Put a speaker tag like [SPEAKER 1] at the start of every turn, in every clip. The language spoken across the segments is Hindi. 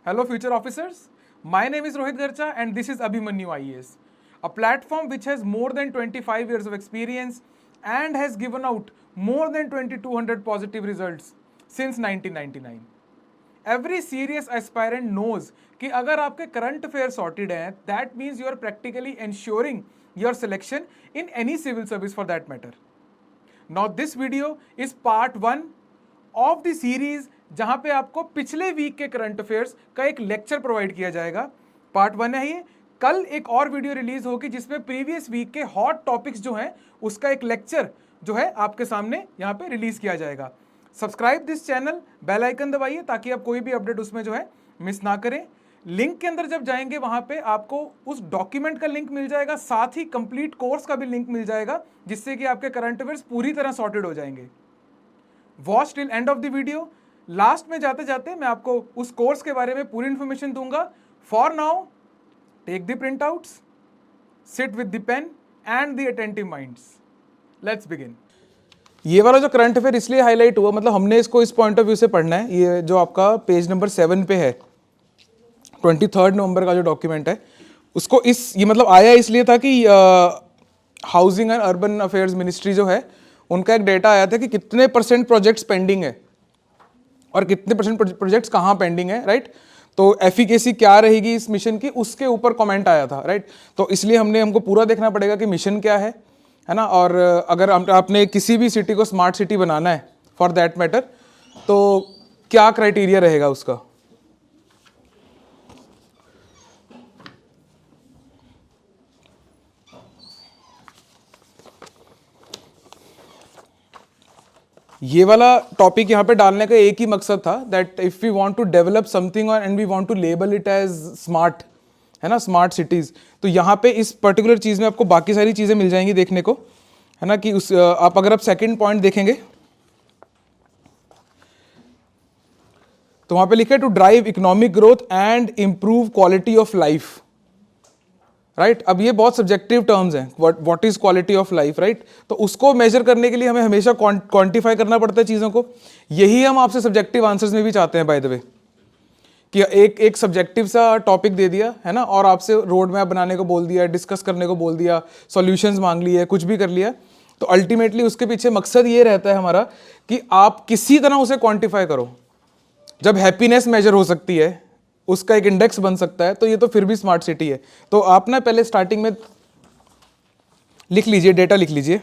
[SPEAKER 1] Hello, future officers. My name is Rohit Garcha, and this is Abhimanyu IAS, a platform which has more than 25 years of experience and has given out more than 2200 positive results since 1999. Every serious aspirant knows कि अगर आपके current affairs sorted हैं, that means you are practically ensuring your selection in any civil service for that matter. Now this video is part 1 of the series जहां पे आपको पिछले वीक के करंट अफेयर्स का एक लेक्चर प्रोवाइड किया जाएगा। पार्ट 1 है ये। कल एक और वीडियो रिलीज होगी जिसमें प्रीवियस वीक के हॉट टॉपिक्स जो हैं उसका एक लेक्चर जो है आपके सामने यहां पे रिलीज किया जाएगा। Subscribe this channel, bell icon दबाइए ताकि आप कोई भी अपडेट उसमें जो है मिस ना करें। लिंक के अंदर जब जाएंगे वहां पे आपको उस डॉक्यूमेंट का लिंक मिल जाएगा, साथ ही कंप्लीट कोर्स का भी लिंक मिल जाएगा, जिससे कि आपके करंट अफेयर्स पूरी तरह सॉर्टेड हो जाएंगे। Watch till end of the video. Last में जाते जाते मैं आपको उस कोर्स के बारे में पूरी इंफॉर्मेशन दूंगा। For now take the printouts, sit with the pen and the attentive minds. Let's begin. ये वाला जो करंट अफेयर इसलिए हाईलाइट हुआ, मतलब हमने इसको इस पॉइंट ऑफ व्यू से पढ़ना है। ये जो आपका पेज नंबर 7 पे है, 23 नवंबर का जो डॉक्यूमेंट है, उसको ये मतलब आया इसलिए था कि housing and urban affairs ministry जो है उनका एक डेटा आया था कि कितने % प्रोजेक्ट्स पेंडिंग है और कितने % प्रोजेक्ट्स कहाँ पेंडिंग है, राइट। तो एफिकेसी क्या रहेगी इस मिशन की, उसके ऊपर कमेंट आया था, राइट। तो इसलिए हमको पूरा देखना पड़ेगा कि मिशन क्या है ना। और अगर आपने किसी भी सिटी को स्मार्ट सिटी बनाना है फॉर दैट मैटर, तो क्या क्राइटेरिया रहेगा उसका। ये वाला टॉपिक यहाँ पे डालने का एक ही मकसद था, that if we want to develop something and we want to label it as smart, है ना, स्मार्ट सिटीज, तो यहाँ पे इस पर्टिकुलर चीज में आपको बाकी सारी चीजें मिल जाएंगी देखने को, है ना। कि अगर आप सेकंड पॉइंट देखेंगे तो वहां पे लिखा है to drive economic growth and improve quality of life, right. अब ये बहुत सब्जेक्टिव टर्म्स हैं, what is quality of life, right. तो उसको मेजर करने के लिए हमें हमेशा क्वांटिफाई करना पड़ता है चीज़ों को। यही हम आपसे सब्जेक्टिव आंसर्स में भी चाहते हैं, बाय द वे, कि एक सब्जेक्टिव सा टॉपिक दे दिया है ना, और आपसे रोड मैप बनाने को बोल दिया, डिस्कस करने को बोल दिया, सॉल्यूशंस मांग लिए, कुछ भी कर लिया, तो अल्टीमेटली उसके पीछे मकसद ये रहता है हमारा कि आप किसी तरह उसे क्वांटिफाई करो। जब हैप्पीनेस मेजर हो सकती है, उसका एक इंडेक्स बन सकता है, तो ये तो फिर भी स्मार्ट सिटी है। तो आप ना पहले स्टार्टिंग में लिख लीजिए, डेटा लिख लीजिए।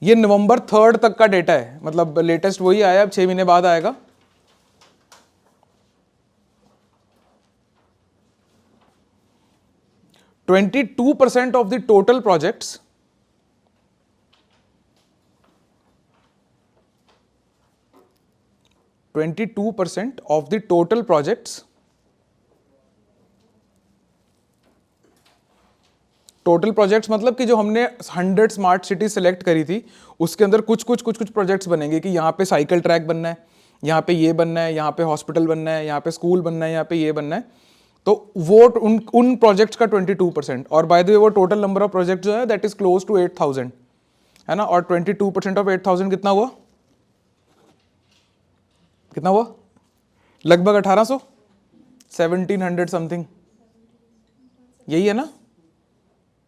[SPEAKER 1] ये नवंबर 3 तक का डेटा है, मतलब लेटेस्ट वही आया, अब 6 महीने बाद आएगा। %22 of the total projects 22% of the total projects, total projects मतलब कि जो हमने 100 स्मार्ट सिटी सेलेक्ट करी थी, उसके अंदर कुछ प्रोजेक्ट्स बनेंगे कि यहाँ पे साइकिल ट्रैक बनना है, यहाँ पे ये बनना है, यहाँ पे हॉस्पिटल बनना है, यहाँ पे स्कूल बनना है, यहाँ पे ये बनना है। तो वो उन प्रोजेक्ट्स का 22%। और बाय द वे वो टोटल नंबर ऑफ प्रोजेक्ट जो है दैट इज क्लोज टू 8000, है ना। और 22% ऑफ 8000 कितना हुआ, कितना हुआ, लगभग 1800, 1700 समथिंग, यही है ना,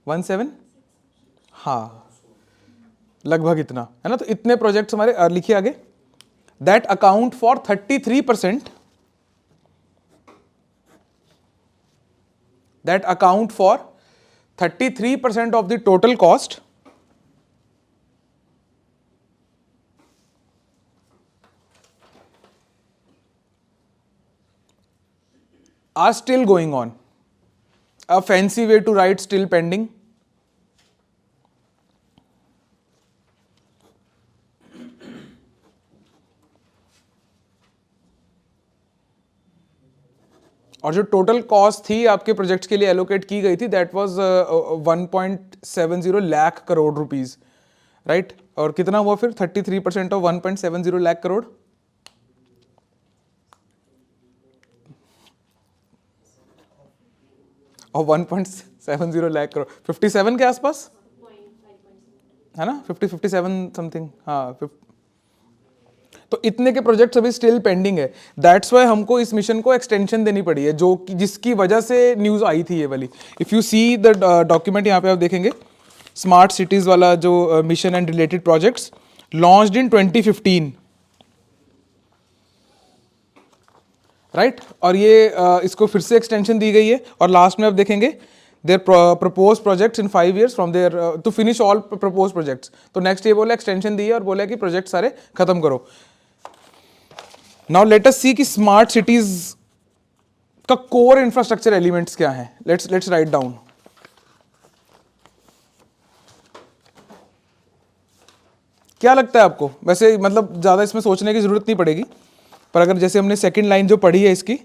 [SPEAKER 1] 17, हाँ लगभग इतना, है ना। तो इतने प्रोजेक्ट्स हमारे, लिखिए आगे, that account for 33%, that account for 33% of the total cost are still going on. A fancy way to write still pending. और जो टोटल कॉस्ट थी आपके प्रोजेक्ट्स के लिए एलोकेट की गई थी, that was 1.70 lakh crore rupees, right. और कितना हुआ फिर 33% ऑफ 1.70 लाख करोड़, और 1.70 लाख करोड़ 57 के आसपास, है ना, 57 समथिंग, हाँ। तो इतने के प्रोजेक्ट्स अभी स्टिल पेंडिंग है। दैट्स वाई हमको इस मिशन को एक्सटेंशन देनी पड़ी है, जो जिसकी वजह से न्यूज़ आई थी ये वाली। If you see the document, यहाँ पे आप देखेंगे स्मार्ट सिटीज़ वाला जो mission and related projects launched in 2015, right. और ये इसको फिर से एक्सटेंशन दी गई है। और लास्ट में आप देखेंगे their propose projects in 5 years from there to finish all propose projects. तो नेक्स्ट ये बोला एक्सटेंशन दी है और बोला कि प्रोजेक्ट सारे खत्म करो। नाउ लेट अस सी कि स्मार्ट सिटीज का कोर इंफ्रास्ट्रक्चर एलिमेंट्स क्या हैं। Let's write down. क्या लगता है आपको? वैसे मतलब ज्यादा इसमें सोचने की जरूरत नहीं पड़ेगी, पर अगर जैसे हमने सेकंड लाइन जो पढ़ी है इसकी,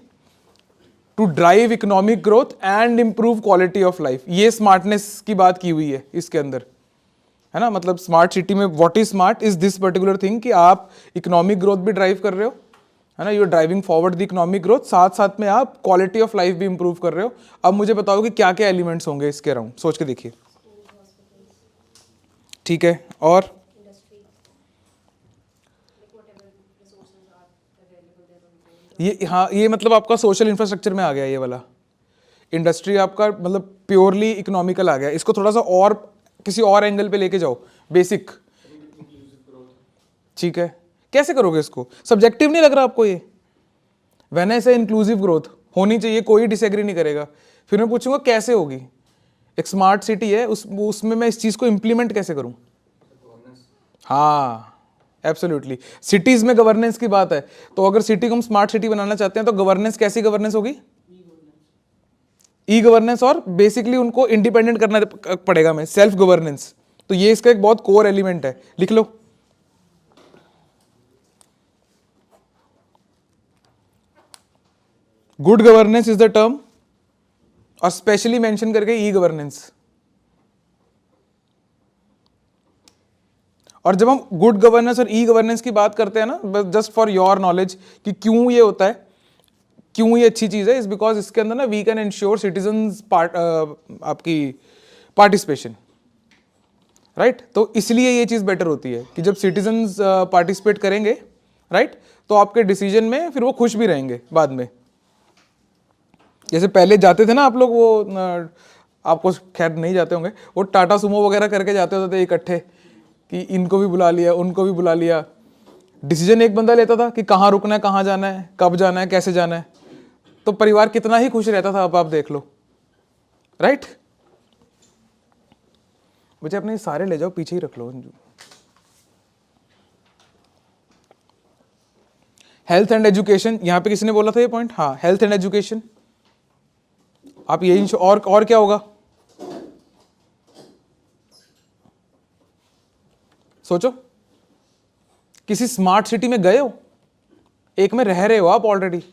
[SPEAKER 1] to drive economic growth and improve quality of life, ये स्मार्टनेस की बात की हुई है इसके अंदर, है ना। मतलब स्मार्ट सिटी में what is smart is this particular thing कि आप इकोनॉमिक ग्रोथ भी ड्राइव कर रहे हो, है ना, you are driving forward the economic growth, साथ साथ में आप क्वालिटी ऑफ लाइफ भी इंप्रूव कर रहे हो। अब मुझे बताओ कि क्या क्या एलिमेंट्स होंगे इसके अराउंड, सोच के देखिए। ठीक है, और ये, हाँ, ये मतलब आपका सोशल इंफ्रास्ट्रक्चर में आ गया ये वाला। इंडस्ट्री आपका मतलब प्योरली इकोनॉमिकल आ गया। इसको थोड़ा सा और किसी और एंगल पे लेके जाओ, बेसिक। ठीक है, कैसे करोगे इसको? सब्जेक्टिव नहीं लग रहा आपको ये? व्हेन आई से इंक्लूसिव ग्रोथ होनी चाहिए, कोई डिसएग्री नहीं करेगा। फिर मैं पूछूंगा कैसे होगी? एक स्मार्ट सिटी है, उसमें मैं इस चीज को इंप्लीमेंट कैसे करूं? हाँ, एब्सोल्युटली। सिटीज में गवर्नेंस की बात है, तो अगर सिटी को हम स्मार्ट सिटी बनाना चाहते हैं तो गवर्नेंस कैसी गवर्नेंस होगी? ई गवर्नेंस, और बेसिकली उनको इंडिपेंडेंट करना पड़ेगा, हमें सेल्फ गवर्नेंस। तो ये इसका एक बहुत कोर एलिमेंट है, लिख लो। Good governance is the term, और स्पेशली मेंशन करके ई गवर्नेंस। और जब हम गुड गवर्नेंस और ई गवर्नेंस की बात करते हैं ना, जस्ट फॉर योर नॉलेज कि क्यों ये होता है, क्यों ये अच्छी चीज है, इज बिकॉज इसके अंदर ना वी कैन इंश्योर सिटीजन्स आपकी पार्टिसिपेशन, राइट। तो इसलिए ये चीज बेटर होती है कि जब सिटीजन्स पार्टिसिपेट करेंगे, राइट, तो आपके डिसीजन में फिर वो खुश भी रहेंगे बाद में। जैसे पहले जाते थे ना आप लोग, वो आपको खैर नहीं जाते होंगे, वो टाटा सुमो वगैरह करके जाते होते थे इकट्ठे, कि इनको भी बुला लिया, उनको भी बुला लिया। डिसीजन एक बंदा लेता था कि कहाँ रुकना है, कहाँ जाना है, कब जाना है, कैसे जाना है। तो परिवार कितना ही खुश रहता था, अब आप देख लो, राइट। बच्चे अपने सारे ले जाओ, पीछे ही रख लो। हेल्थ एंड एजुकेशन, यहां पे किसी ने बोला था ये पॉइंट? हाँ, हेल्थ एंड एजुकेशन। आप यही, और क्या होगा? सोचो, किसी स्मार्ट सिटी में गए हो, एक में रह रहे हो आप ऑलरेडी।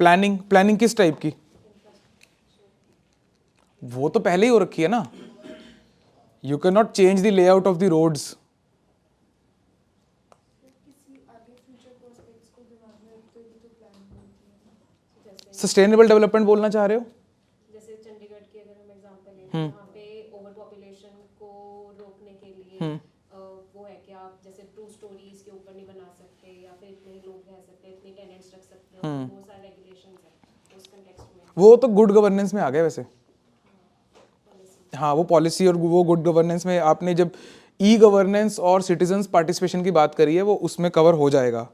[SPEAKER 1] प्लानिंग किस टाइप की? वो तो पहले ही हो रखी है ना। You can not change the layout of the roads. Sustainable development बोलना चाह रहे हो?
[SPEAKER 2] जैसे चंडीगढ़ की अगर हम एग्जांपल लें, वहाँ पे ओवर पॉपुलेशन को रोकने के लिए वो है कि आप जैसे 2 stories के ऊपर नहीं बना सकते, या फिर इतने लोग रह सकते, इतने टेनेंट्स रख सकते हैं, वो सारे रेगुलेशंस हैं उस कंटेक्स्ट में।
[SPEAKER 1] वो तो गुड गवर्नेंस में आ गया वैसे। हाँ, वो पॉलिसी और वो गुड गवर्नेंस में, आपने जब ई गवर्नेंस और सिटीजन्स पार्टिसिपेशन की बात करी है, वो उसमें कवर हो जाएगा।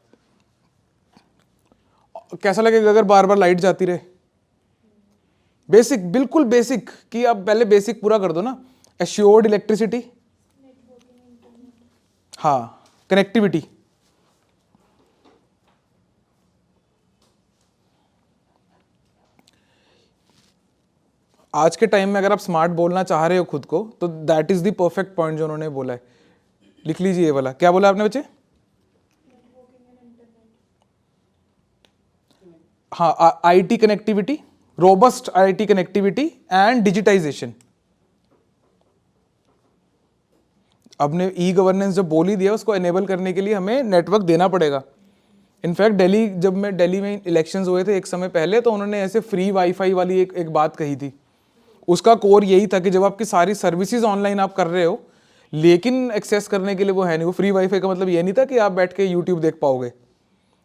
[SPEAKER 1] कैसा लगेगा अगर बार बार लाइट जाती रहे? बेसिक, बिल्कुल बेसिक, कि आप पहले बेसिक पूरा कर दो ना। एश्योर्ड इलेक्ट्रिसिटी, हाँ, कनेक्टिविटी। आज के टाइम में अगर आप स्मार्ट बोलना चाह रहे हो खुद को, तो that is the perfect point जो उन्होंने बोला है। लिख लीजिए ये वाला। क्या बोला आपने बच्चे? हाँ, IT connectivity, robust IT connectivity and digitisation. अब ने ई गवर्नेंस जो बोल ही दिया, उसको एनेबल करने के लिए हमें नेटवर्क देना पड़ेगा। इनफैक्ट दिल्ली, जब मैं दिल्ली में इलेक्शंस हुए थे एक समय पहले, तो उन्होंने ऐसे फ्री वाईफाई वाली एक बात कही थी। उसका कोर यही था कि जब आपकी सारी सर्विसेज ऑनलाइन आप कर रहे हो, लेकिन एक्सेस करने के लिए वो है नहीं। वो फ्री वाईफाई का मतलब ये नहीं था कि आप बैठ के यूट्यूब देख पाओगे,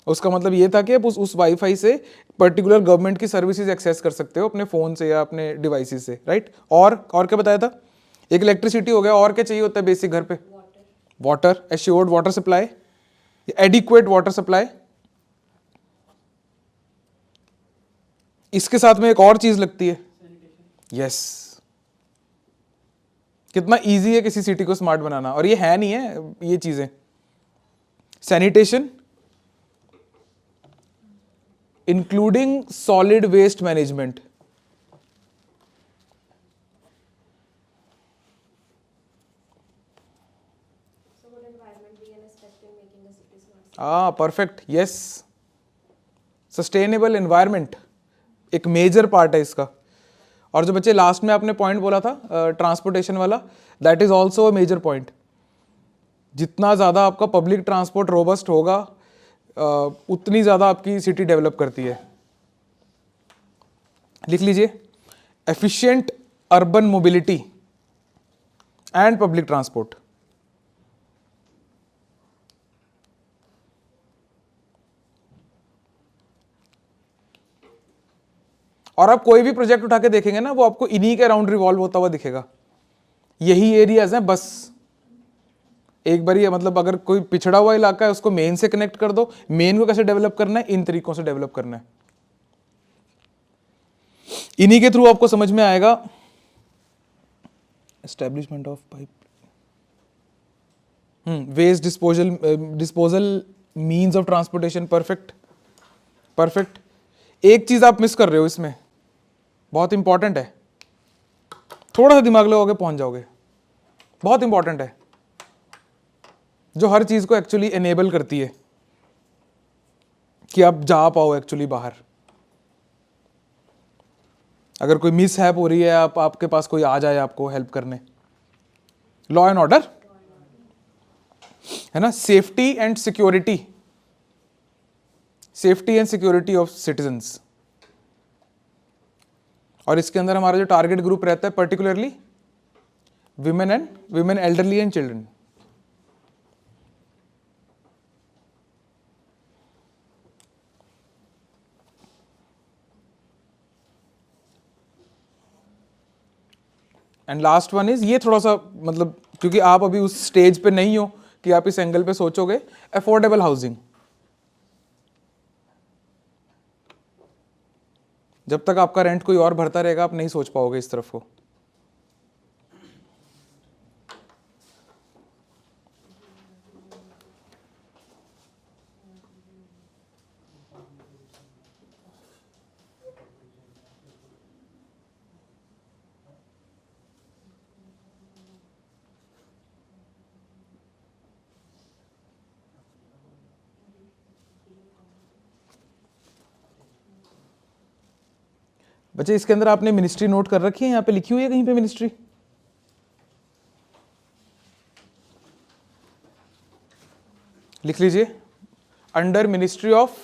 [SPEAKER 1] उसका मतलब ये था कि आप उस वाईफाई से पर्टिकुलर गवर्नमेंट की सर्विसेज एक्सेस कर सकते हो अपने फ़ोन से या अपने डिवाइसेस से, राइट। और क्या बताया था? एक इलेक्ट्रिसिटी हो गया, और क्या चाहिए होता है बेसिक घर पे? Water, assured water supply, adequate water supply. इसके साथ में एक और चीज लगती है, यस। कितना इजी है किसी सिटी को स्मार्ट बनाना, और ये है नहीं है ये चीजें। Sanitation including solid waste management.
[SPEAKER 2] So would environment be an aspect in making a city smart?
[SPEAKER 1] Perfect, yes. Sustainable environment एक मेजर पार्ट है इसका। और जो बच्चे लास्ट में आपने पॉइंट बोला था ट्रांसपोर्टेशन वाला, that is also a major point. जितना ज़्यादा आपका पब्लिक ट्रांसपोर्ट रोबस्ट होगा, उतनी ज़्यादा आपकी सिटी डेवलप करती है। लिख लीजिए, efficient urban mobility and public transport. और आप कोई भी प्रोजेक्ट उठा के देखेंगे ना, वो आपको इन्हीं के अराउंड रिवॉल्व होता हुआ दिखेगा। यही एरियाज हैं बस। एक बार ये मतलब अगर कोई पिछड़ा हुआ इलाका है उसको मेन से कनेक्ट कर दो। मेन को कैसे डेवलप करना है? इन तरीकों से डेवलप करना है। इन्हीं के थ्रू आपको समझ में आएगा establishment of pipe, waste disposal means of transportation. Perfect perfect. एक चीज आप मिस कर रहे हो इसमें, बहुत इंपॉर्टेंट है, थोड़ा सा दिमाग लगाओगे पहुंच जाओगे। बहुत इंपॉर्टेंट है, जो हर चीज को एक्चुअली एनेबल करती है कि आप जा पाओ एक्चुअली बाहर। अगर कोई मिस हैप हो रही है, आपके पास कोई आ जाए आपको हेल्प करने। लॉ एंड ऑर्डर है ना, safety and security, safety and security of citizens. और इसके अंदर हमारा जो टारगेट ग्रुप रहता है particularly women elderly and children. And last one is, ये थोड़ा सा मतलब क्योंकि आप अभी उस स्टेज पे नहीं हो कि आप इस एंगल पे सोचोगे, अफोर्डेबल हाउसिंग। जब तक आपका रेंट कोई और भरता रहेगा, आप नहीं सोच पाओगे इस तरफ को। बच्चे इसके अंदर आपने मिनिस्ट्री नोट कर रखी है, यहाँ पे लिखी हुई है कहीं पे मिनिस्ट्री? लिख लीजिए, under ministry of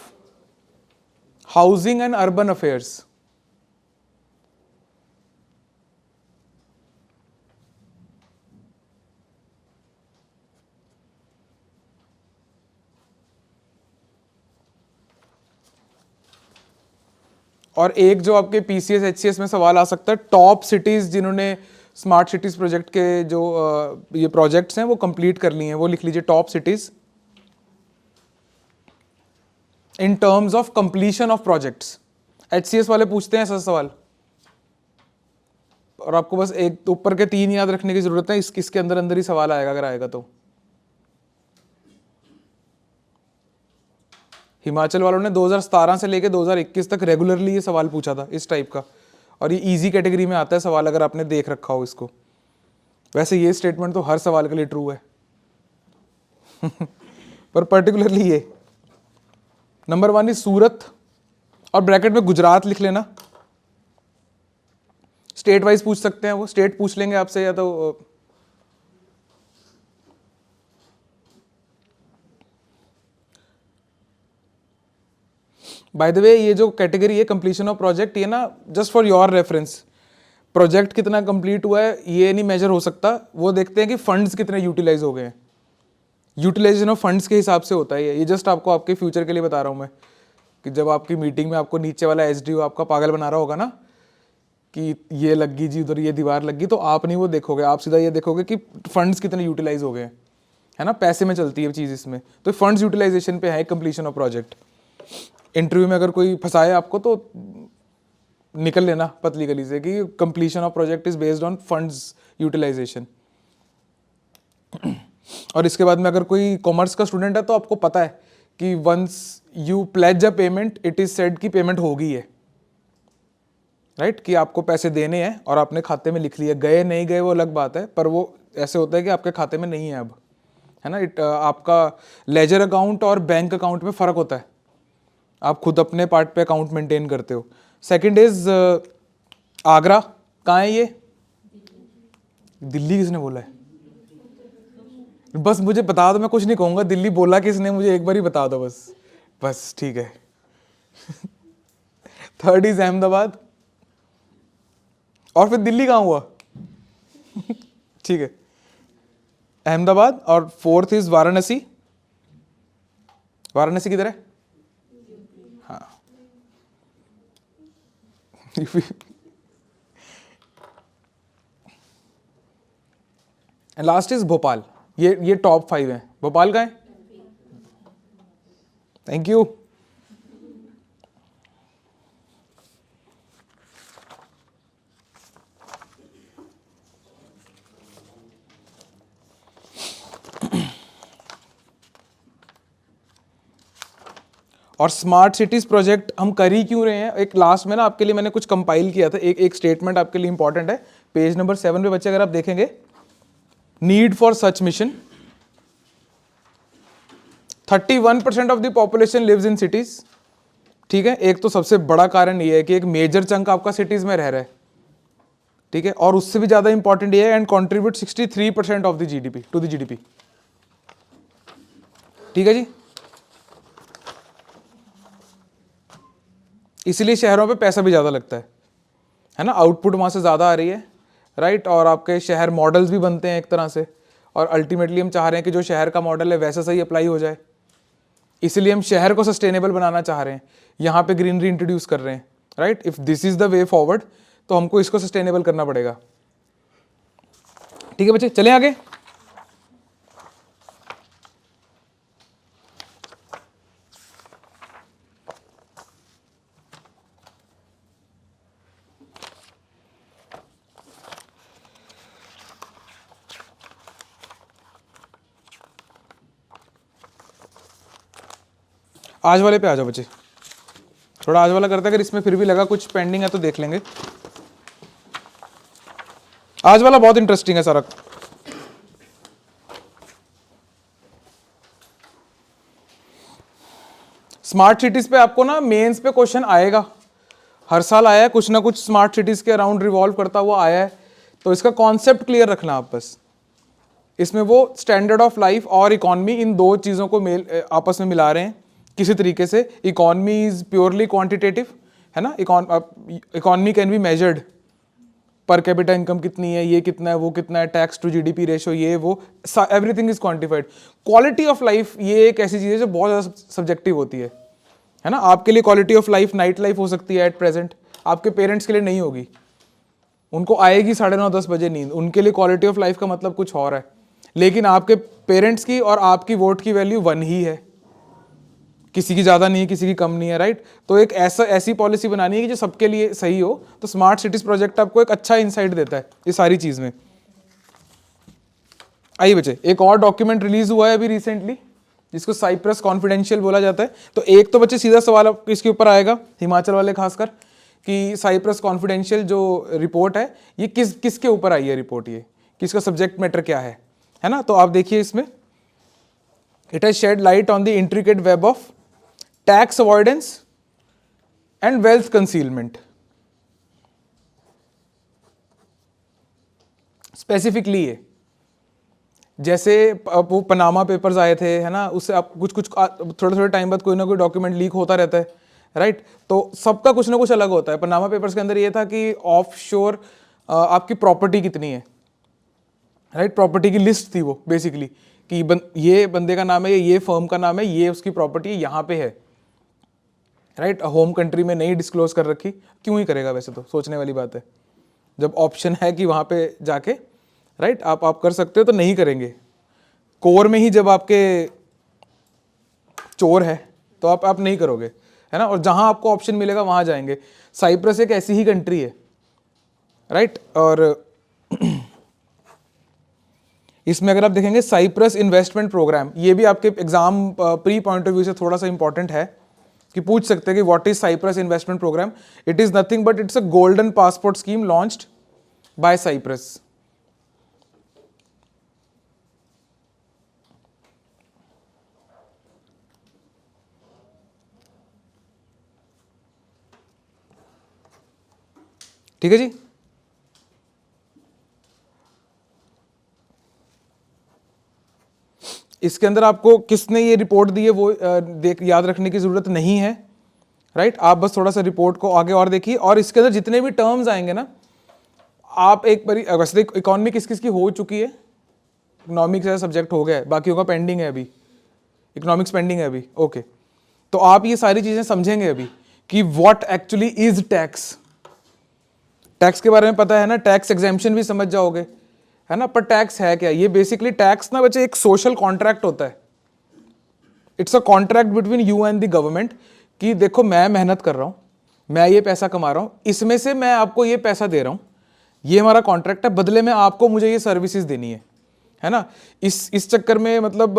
[SPEAKER 1] housing and urban affairs. और एक जो आपके पीसीएस एचसीएस में सवाल आ सकता है, टॉप सिटीज जिन्होंने स्मार्ट सिटीज प्रोजेक्ट के जो ये प्रोजेक्ट्स हैं वो कंप्लीट कर लिए हैं, वो लिख लीजिए, top cities in terms of completion of projects. HCS वाले पूछते हैं ऐसा सवाल, और आपको बस एक ऊपर के 3 याद रखने की जरूरत है, इसके अंदर अंदर ही सवाल आएगा अगर आएगा तो। हिमाचल वालों ने 2017 से लेकर 2021 तक रेगुलरली ये सवाल पूछा था इस टाइप का, और ये इजी कैटेगरी में आता है सवाल अगर आपने देख रखा हो इसको। वैसे ये स्टेटमेंट तो हर सवाल के लिए ट्रू है पर पर्टिकुलरली ये नंबर 1 इज सूरत, और ब्रैकेट में गुजरात लिख लेना। स्टेट वाइज पूछ सकते हैं, वो स्टेट पूछ लेंगे आपसे, या तो बाय द वे ये जो कैटेगरी है कंप्लीशन ऑफ प्रोजेक्ट, ये ना just for your reference, project कितना कंप्लीट हुआ है ये नहीं मेजर हो सकता, वो देखते हैं कि फंड्स कितने यूटिलाइज हो गए हैं। यूटिलाइजेशन ऑफ फंड्स के हिसाब से होता है ये जस्ट आपको आपके फ्यूचर के लिए बता रहा हूँ मैं, कि जब आपकी मीटिंग में आपको नीचे वाला एसडीओ आपका पागल बना रहा होगा ना कि ये लग गई जी उधर, ये दीवार लग गई, तो आप नहीं वो देखोगे, आप सीधा ये देखोगे कि फंड्स कितने यूटिलाइज हो गए हैं, है ना, पैसे में चलती है चीज़ इसमें। तो फंड्स यूटिलाइजेशन पे है कंप्लीशन ऑफ प्रोजेक्ट। इंटरव्यू में अगर कोई फंसाए आपको तो निकल लेना पतली गली से कि completion of project is based on funds utilisation. और इसके बाद में अगर कोई कॉमर्स का स्टूडेंट है तो आपको पता है कि once you pledge a payment it is said कि पेमेंट हो गई है, राइट कि आपको पैसे देने हैं और आपने खाते में लिख लिया, गए नहीं गए वो अलग बात है, पर वो ऐसे होता है कि आपके खाते में नहीं है अब, है ना। आपका लेजर अकाउंट और बैंक अकाउंट में फ़र्क होता है, आप खुद अपने पार्ट पे अकाउंट मेंटेन करते हो। सेकंड इज आगरा, कहाँ है ये? दिल्ली किसने बोला है? बस मुझे बता दो, मैं कुछ नहीं कहूँगा, दिल्ली बोला किसने मुझे एक बार ही बता दो बस, बस ठीक है। थर्ड इज अहमदाबाद, और फिर दिल्ली कहाँ हुआ? ठीक है, अहमदाबाद। और फोर्थ इज वाराणसी। वाराणसी किधर है? हाँ लास्ट इज भोपाल। ये टॉप 5 है। भोपाल का है? Thank you. और स्मार्ट सिटीज प्रोजेक्ट हम कर ही क्यों रहे हैं? एक लास्ट में ना आपके लिए मैंने कुछ कंपाइल किया था, एक स्टेटमेंट आपके लिए इंपॉर्टेंट है, पेज नंबर 7 पे बच्चे अगर आप देखेंगे, need for such mission. 31% of the population lives in cities. ठीक है, एक तो सबसे बड़ा कारण ये है कि एक मेजर चंक आपका सिटीज में रह रहा है, ठीक है, और उससे भी ज्यादा इंपॉर्टेंट ये है and contribute 63% of the GDP to the GDP. ठीक है जी, इसीलिए शहरों पे पैसा भी ज़्यादा लगता है ना, आउटपुट वहाँ से ज़्यादा आ रही है, राइट। और आपके शहर मॉडल्स भी बनते हैं एक तरह से, और अल्टीमेटली हम चाह रहे हैं कि जो शहर का मॉडल है वैसा सही अप्लाई हो जाए, इसीलिए हम शहर को सस्टेनेबल बनाना चाह रहे हैं, यहाँ पे ग्रीनरी इंट्रोड्यूस कर रहे हैं, right. If this is the way forward तो हमको इसको सस्टेनेबल करना पड़ेगा। ठीक है बच्चे, चलें आगे। आज वाले पे आ जाओ बच्चे, थोड़ा आज वाला करते हैं, अगर इसमें फिर भी लगा कुछ पेंडिंग है तो देख लेंगे। आज वाला बहुत इंटरेस्टिंग है सारा। स्मार्ट सिटीज पे आपको ना मेंस पे क्वेश्चन आएगा, हर साल आया है, कुछ ना कुछ स्मार्ट सिटीज के अराउंड रिवॉल्व करता हुआ आया है, तो इसका कॉन्सेप्ट क्लियर रखना आप बस। इसमें वो स्टैंडर्ड ऑफ लाइफ और इकोनॉमी, इन दो चीज़ों को आपस में मिला रहे हैं किसी तरीके से। इकोनॉमी इज प्योरली क्वांटिटेटिव, है ना, economy can be measured, per capita income कितनी है, ये कितना है, वो कितना है, टैक्स टू जीडीपी रेशो, ये वो, everything is quantified. Quality of life ये एक ऐसी चीज़ है जो बहुत ज़्यादा सब्जेक्टिव होती है ना। आपके लिए quality of life night life हो सकती है एट प्रेजेंट, आपके पेरेंट्स के लिए नहीं होगी, उनको आएगी 9:30-10 बजे नींद, उनके लिए क्वालिटी ऑफ लाइफ का मतलब कुछ और है। लेकिन आपके पेरेंट्स की और आपकी वोट की वैल्यू 1 ही है, किसी की ज़्यादा नहीं है, किसी की कम नहीं है, राइट। तो एक ऐसी पॉलिसी बनानी है कि जो सबके लिए सही हो। तो स्मार्ट सिटीज प्रोजेक्ट आपको एक अच्छा इंसाइट देता है ये सारी चीज़ में। आइए बच्चे, एक और डॉक्यूमेंट रिलीज हुआ है अभी रिसेंटली, जिसको साइप्रस कॉन्फिडेंशियल बोला जाता है। तो एक तो बच्चे सीधा सवाल इसके ऊपर आएगा, हिमाचल वाले खासकर, कि साइप्रस कॉन्फिडेंशियल जो रिपोर्ट है ये किसके ऊपर आई है रिपोर्ट, ये किसका सब्जेक्ट मैटर क्या है ना। तो आप देखिए इसमें, it has shed light on the intricate web of tax avoidance and wealth concealment. Specifically ये जैसे वो पनामा पेपर्स आए थे, है ना, उससे आप कुछ थोड़े थोड़े टाइम बाद कोई ना कोई डॉक्यूमेंट लीक होता रहता है, राइट। तो सबका कुछ ना कुछ अलग होता है। पनामा पेपर्स के अंदर ये था कि ऑफ शोर आपकी प्रॉपर्टी कितनी है, राइट। प्रॉपर्टी की लिस्ट थी वो बेसिकली कि ये बंदे का नाम है, ये फर्म का नाम है, ये उसकी प्रॉपर्टी यहाँ पे है, राइट। होम कंट्री में नहीं डिस्क्लोज कर रखी, क्यों ही करेगा, वैसे तो सोचने वाली बात है। जब ऑप्शन है कि वहाँ पे जाके, राइट, आप कर सकते हो तो नहीं करेंगे। कोर में ही जब आपके चोर है तो आप नहीं करोगे, है ना। और जहाँ आपको ऑप्शन मिलेगा वहाँ जाएंगे। साइप्रस एक ऐसी ही कंट्री है, राइट। और इसमें अगर आप देखेंगे साइप्रस इन्वेस्टमेंट प्रोग्राम, ये भी आपके exam pre point of view से थोड़ा सा इंपॉर्टेंट है कि पूछ सकते हैं कि what is Cyprus investment programme. It is nothing but it's a golden passport scheme launched by Cyprus. ठीक है जी। इसके अंदर आपको किसने ये रिपोर्ट दी है वो देख याद रखने की जरूरत नहीं है, राइट। आप बस थोड़ा सा रिपोर्ट को आगे और देखिए, और इसके अंदर जितने भी टर्म्स आएंगे ना, आप एक बार वैसे इकोनॉमी किस किस की हो चुकी है, इकोनॉमिक्स ऐसा सब्जेक्ट हो गया है, बाकी का पेंडिंग है अभी, इकोनॉमिक्स पेंडिंग है अभी, ओके। तो आप ये सारी चीजें समझेंगे अभी कि what actually is tax. Tax के बारे में पता है ना, टैक्स एग्जेम्पशन भी समझ जाओगे, है ना। पर टैक्स है क्या, ये बेसिकली टैक्स ना बच्चे एक सोशल कॉन्ट्रैक्ट होता है। It's a contract between you and the government कि देखो मैं मेहनत कर रहा हूं, मैं ये पैसा कमा रहा हूं, इसमें से मैं आपको ये पैसा दे रहा हूं, ये हमारा कॉन्ट्रैक्ट है, बदले में आपको मुझे ये सर्विसेज देनी है ना। इस चक्कर में मतलब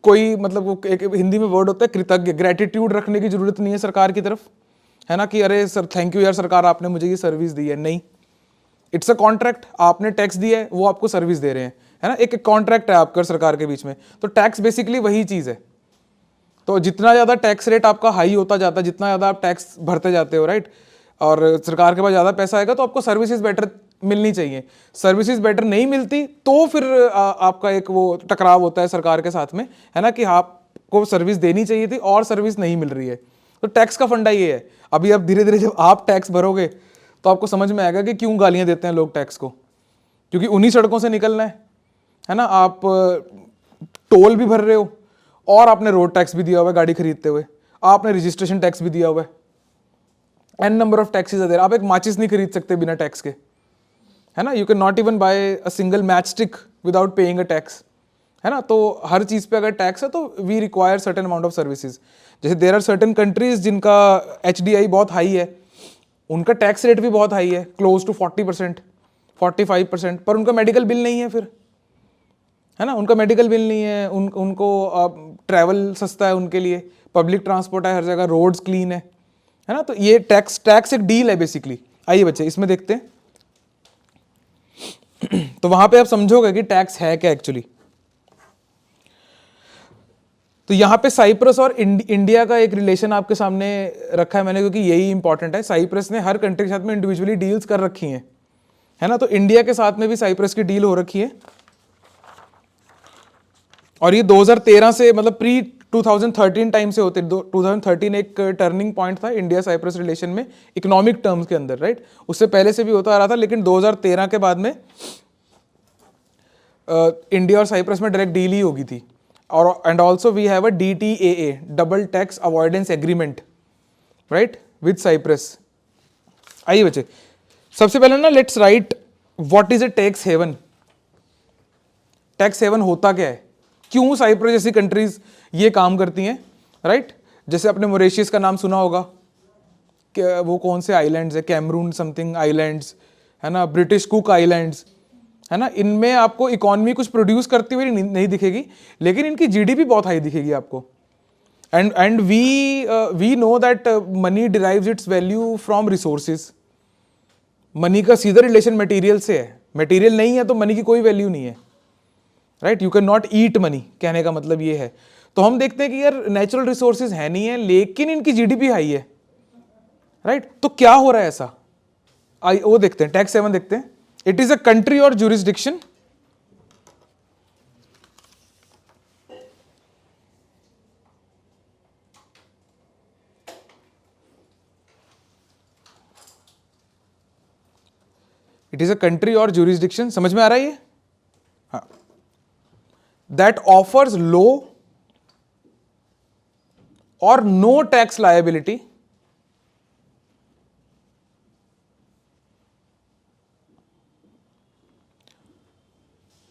[SPEAKER 1] कोई मतलब वो एक हिंदी में वर्ड होता है कृतज्ञ, ग्रेटिट्यूड रखने की जरूरत नहीं है सरकार की तरफ, है ना, कि अरे सर थैंक यू यार सरकार आपने मुझे ये सर्विस दी है, नहीं। इट्स अ कॉन्ट्रैक्ट, आपने टैक्स दिया है, वो आपको सर्विस दे रहे हैं, है ना। एक कॉन्ट्रैक्ट है आपका सरकार के बीच में। तो टैक्स बेसिकली वही चीज है। तो जितना ज्यादा टैक्स रेट आपका हाई होता जाता है, जितना ज्यादा आप टैक्स भरते जाते हो, राइट, और सरकार के पास ज्यादा पैसा आएगा, तो आपको सर्विसेज बेटर मिलनी चाहिए। सर्विसेज बेटर नहीं मिलती तो फिर आपका एक वो टकराव होता है सरकार के साथ में, है ना, कि आपको सर्विस देनी चाहिए थी और सर्विस नहीं मिल रही है। तो टैक्स का फंडा ये है। अभी अब धीरे धीरे जब आप टैक्स भरोगे तो आपको समझ में आएगा कि क्यों गालियां देते हैं लोग टैक्स को, क्योंकि उन्हीं सड़कों से निकलना है ना। आप टोल भी भर रहे हो और आपने रोड टैक्स भी दिया हुआ है गाड़ी खरीदते हुए, आपने रजिस्ट्रेशन टैक्स भी दिया हुआ है, एन नंबर ऑफ टैक्सेस है देयर। आप एक माचिस नहीं खरीद सकते बिना टैक्स के, है ना। You can not even bye a single match stick without paying a tax, है ना। तो हर चीज पे अगर टैक्स है तो we require certain amount of services. जैसे देयर आर सर्टेन कंट्रीज जिनका HDI बहुत हाई है, उनका टैक्स रेट भी बहुत हाई है, क्लोज टू 40%, 45%, पर उनका मेडिकल बिल नहीं है फिर, है ना। उनका मेडिकल बिल नहीं है, उनको ट्रैवल सस्ता है उनके लिए, पब्लिक ट्रांसपोर्ट है हर जगह, रोड्स क्लीन है ना। तो ये टैक्स एक डील है बेसिकली। आइए बच्चे इसमें देखते हैं। तो वहां पे आप समझोगे कि टैक्स है क्या एक्चुअली। तो यहाँ पे साइप्रस और इंडिया का एक रिलेशन आपके सामने रखा है मैंने, क्योंकि यही इंपॉर्टेंट है। साइप्रस ने हर कंट्री के साथ में इंडिविजुअली डील्स कर रखी हैं, है ना। तो इंडिया के साथ में भी साइप्रस की डील हो रखी है, और ये 2013 से मतलब प्री 2013 टाइम से होते। 2013 एक टर्निंग पॉइंट था इंडिया साइप्रस रिलेशन में इकोनॉमिक टर्म्स के अंदर, राइट। उससे पहले से भी होता आ रहा था, लेकिन 2013 के बाद में इंडिया और साइप्रस में डायरेक्ट डील ही होगी थी। और and also we have a DTAA, double tax avoidance agreement, right, with Cyprus. आइए बच्चे सबसे पहले ना let's write what is a tax haven. Tax haven होता क्या है, क्यों साइप्रस जैसी कंट्रीज ये काम करती हैं, राइट। जैसे आपने मॉरिशस का नाम सुना होगा, वो कौन से आइलैंड्स है, कैमरून समथिंग आइलैंड्स, है ना, ब्रिटिश कुक आइलैंड्स, है ना। इनमें आपको इकोनॉमी कुछ प्रोड्यूस करती हुई नहीं दिखेगी, लेकिन इनकी GDP बहुत हाई दिखेगी आपको। And we know that money derives its value from resources. Money का सीधा रिलेशन मटेरियल से है, मटेरियल नहीं है तो मनी की कोई वैल्यू नहीं है, right. You can not eat money, कहने का मतलब ये है। तो हम देखते हैं कि यार नेचुरल रिसोर्सेज है नहीं है, लेकिन इनकी GDP हाई है, राइट। तो क्या हो रहा है ऐसा, वो देखते हैं, टैक्स हेवन देखते हैं। इट इज अ कंट्री और jurisdiction it is a country और ज्यूरिसडिक्शन, समझ में आ रहा है ये? हाँ, that offers low or no tax liability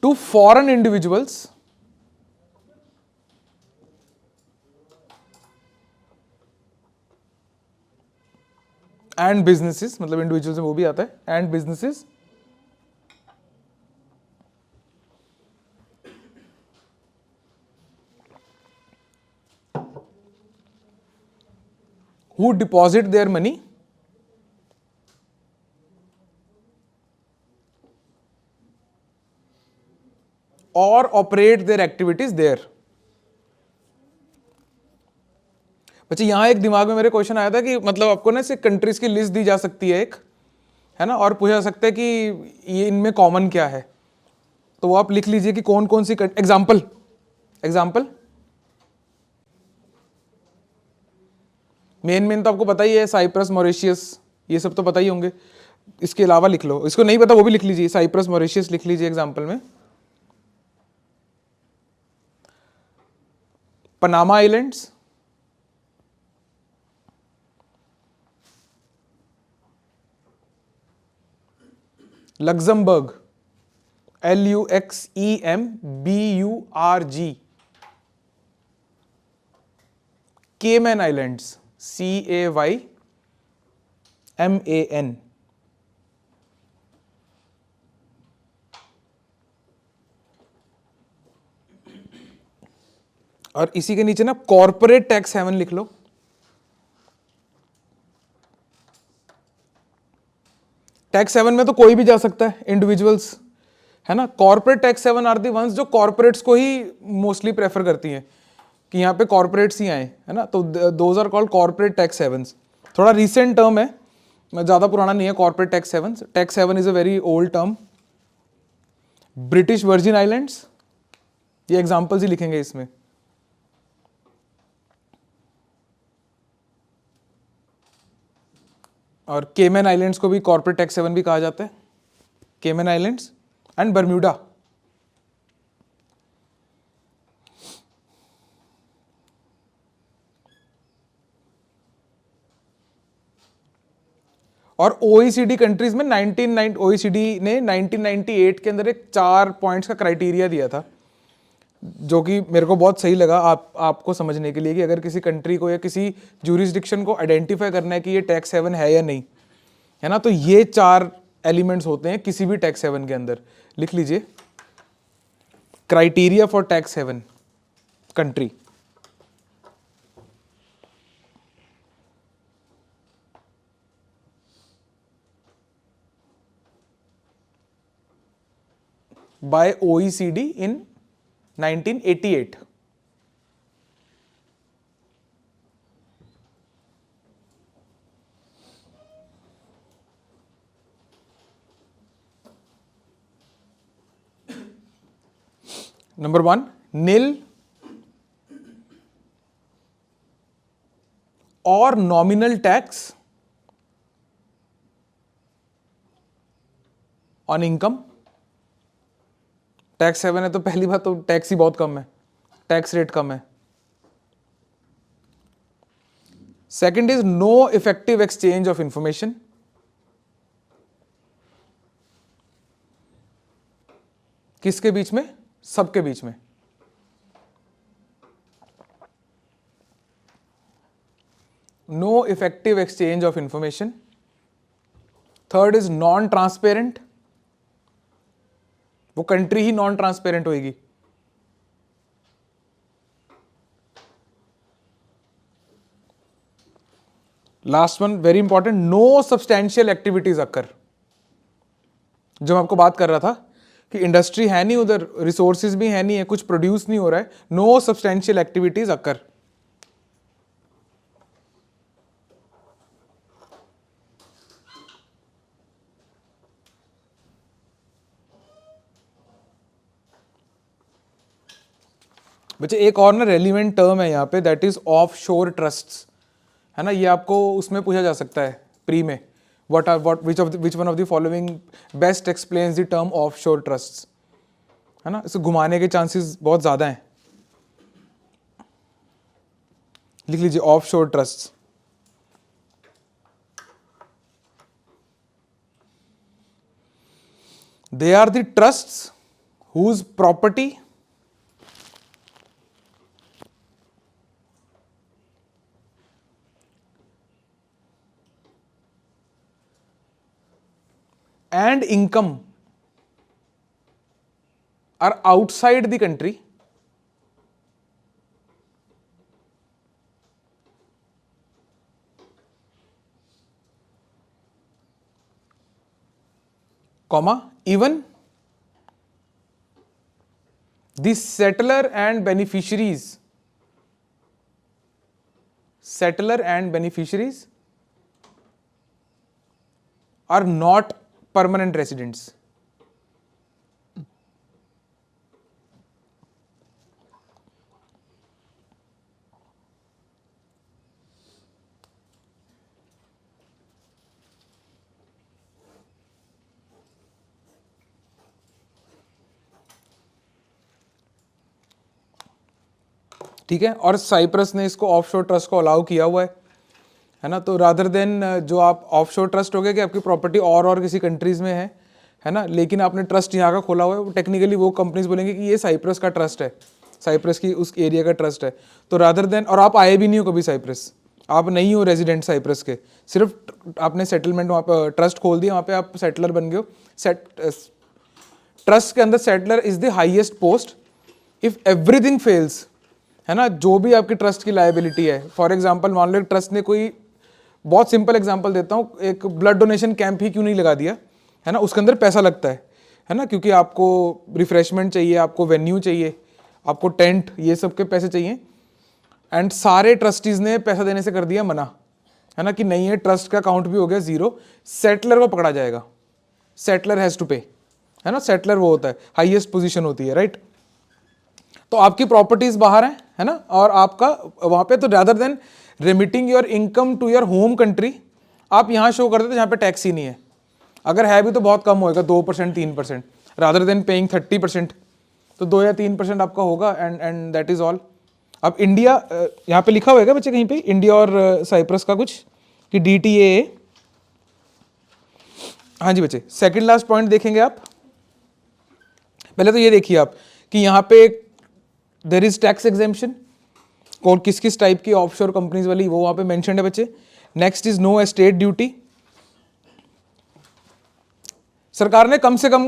[SPEAKER 1] to foreign individuals and businesses, मतलब इंडिविजुअल्स में वो भी आता है, and businesses who deposit their money or operate their activities there. बच्चे यहाँ एक दिमाग में मेरे क्वेश्चन आया था कि मतलब आपको ना ऐसे कंट्रीज की लिस्ट दी जा सकती है एक, है ना, और पूछा जा सकता है कि ये इनमें कॉमन क्या है, तो वो आप लिख लीजिए कि कौन कौन सी एग्जाम्पल मेन तो आपको पता ही है, साइप्रस, मॉरिशियस, ये सब तो पता ही होंगे। इसके अलावा लिख लो, इसको नहीं पता वो भी लिख लीजिए, साइप्रस, मॉरिशियस लिख लीजिए एग्जाम्पल में। Panama islands, Luxembourg, LUXEMBURG, Cayman islands, CAYMAN, और इसी के नीचे ना कॉर्पोरेट टैक्स हेवन लिख लो। टैक्स हेवन में तो कोई भी जा सकता है, इंडिविजुअल्स, है ना। Corporate tax haven are the ones जो कॉर्पोरेट्स को ही मोस्टली प्रेफर करती हैं कि यहाँ पे कॉर्पोरेट्स ही आए, है ना, तो those are called corporate tax havens. थोड़ा रिसेंट टर्म है, ज़्यादा पुराना नहीं है corporate tax havens. Tax haven is a very old term. British Virgin Islands, ये एग्जाम्पल्स ही लिखेंगे इसमें। और केमैन आइलैंड्स को भी कॉर्पोरेट टैक्स हेवन भी कहा जाता है, केमैन आइलैंड्स एंड बर्म्यूडा। और OECD कंट्रीज में 1990 OECD ने 1998 के अंदर एक 4 पॉइंट्स का क्राइटेरिया दिया था, जो कि मेरे को बहुत सही लगा आपको समझने के लिए कि अगर किसी कंट्री को या किसी ज्यूरिसडिक्शन को आइडेंटिफाई करना है कि ये टैक्स हेवन है या नहीं, है ना, तो ये 4 एलिमेंट्स होते हैं किसी भी टैक्स हेवन के अंदर। लिख लीजिए, criteria for tax haven country. by OECD in 1988. Number 1, nil or nominal tax on income। Tax haven है तो पहली बात तो टैक्स ही बहुत कम है, टैक्स रेट कम है। Second is no effective exchange of information. किसके बीच में? सबके बीच में। No effective exchange of information. Third is non transparent, वो कंट्री ही नॉन ट्रांसपेरेंट होगी। Last one very important, no substantial activities occur. जो मैं आपको बात कर रहा था कि इंडस्ट्री है नहीं उधर, रिसोर्सेज भी है नहीं है, कुछ प्रोड्यूस नहीं हो रहा है, नो सब्सटैंशियल एक्टिविटीज अकर। बच्चे एक और ना रेलिवेंट टर्म है यहाँ पे, दैट इज ऑफ शोर ट्रस्ट्स, है ना। ये आपको उसमें पूछा जा सकता है प्री में, which one of the following best explains the term offshore trusts, है ना. इसे घुमाने के चांसेस बहुत ज़्यादा हैं. लिख लीजिए offshore trusts. They are the trusts whose property and income are outside the country comma even the settler and beneficiaries are not permanent residents. ठीक है. और साइप्रस ने इसको ऑफशोर ट्रस्ट को अलाउ किया हुआ है ना. तो रादर देन जो आप ऑफशोर ट्रस्ट हो गया कि आपकी प्रॉपर्टी और किसी कंट्रीज में है ना, लेकिन आपने ट्रस्ट यहाँ का खोला हुआ है, वो टेक्निकली वो कंपनीज बोलेंगे कि ये साइप्रस का ट्रस्ट है, साइप्रस की उस एरिया का ट्रस्ट है. तो रादर देन, और आप आए भी नहीं हो कभी साइप्रस, आप नहीं हो रेजिडेंट साइप्रस के, सिर्फ आपने सेटलमेंट वहाँ पर ट्रस्ट खोल दिया, वहाँ पे आप सेटलर बन गए हो. ट्रस्ट के अंदर settler is the highest post. If everything fails, है ना, जो भी आपकी ट्रस्ट की लायबिलिटी है, फॉर एग्जांपल मान लो ट्रस्ट ने कोई, बहुत सिंपल एग्जांपल देता हूँ, एक ब्लड डोनेशन कैंप ही क्यों नहीं लगा दिया, है ना, उसके अंदर पैसा लगता है ना, क्योंकि आपको रिफ्रेशमेंट चाहिए, आपको वेन्यू चाहिए, आपको टेंट, ये सब के पैसे चाहिए. एंड सारे ट्रस्टीज ने पैसा देने से कर दिया मना, है ना, कि नहीं है, ट्रस्ट का अकाउंट भी हो गया जीरो, सेटलर को पकड़ा जाएगा, सेटलर हैज टू पे, है ना. सेटलर वो होता है, हाईएस्ट पोजीशन होती है, राइट. तो आपकी प्रॉपर्टीज बाहर है ना, और आपका वहां पे, तो rather than remitting your income to your home country, आप यहाँ शो कर देते जहाँ पे टैक्स ही नहीं है. अगर है भी तो बहुत कम होएगा, 2% 3%, रादर देन पेइंग 30%, तो 2 या 3% आपका होगा. And that is all. अब इंडिया, यहाँ पे लिखा हुआ बच्चे कहीं पे, इंडिया और साइप्रस का कुछ कि DTA. हाँ जी बच्चे, सेकंड लास्ट पॉइंट देखेंगे आप. पहले तो ये देखिए आप कि यहाँ पे देयर इज टैक्स एग्जेम्पशन, और किस किस टाइप की ऑफशोर कंपनीज वाली वो वहाँ पे मेंशन्ड है बच्चे. Next is no estate duty. सरकार ने कम से कम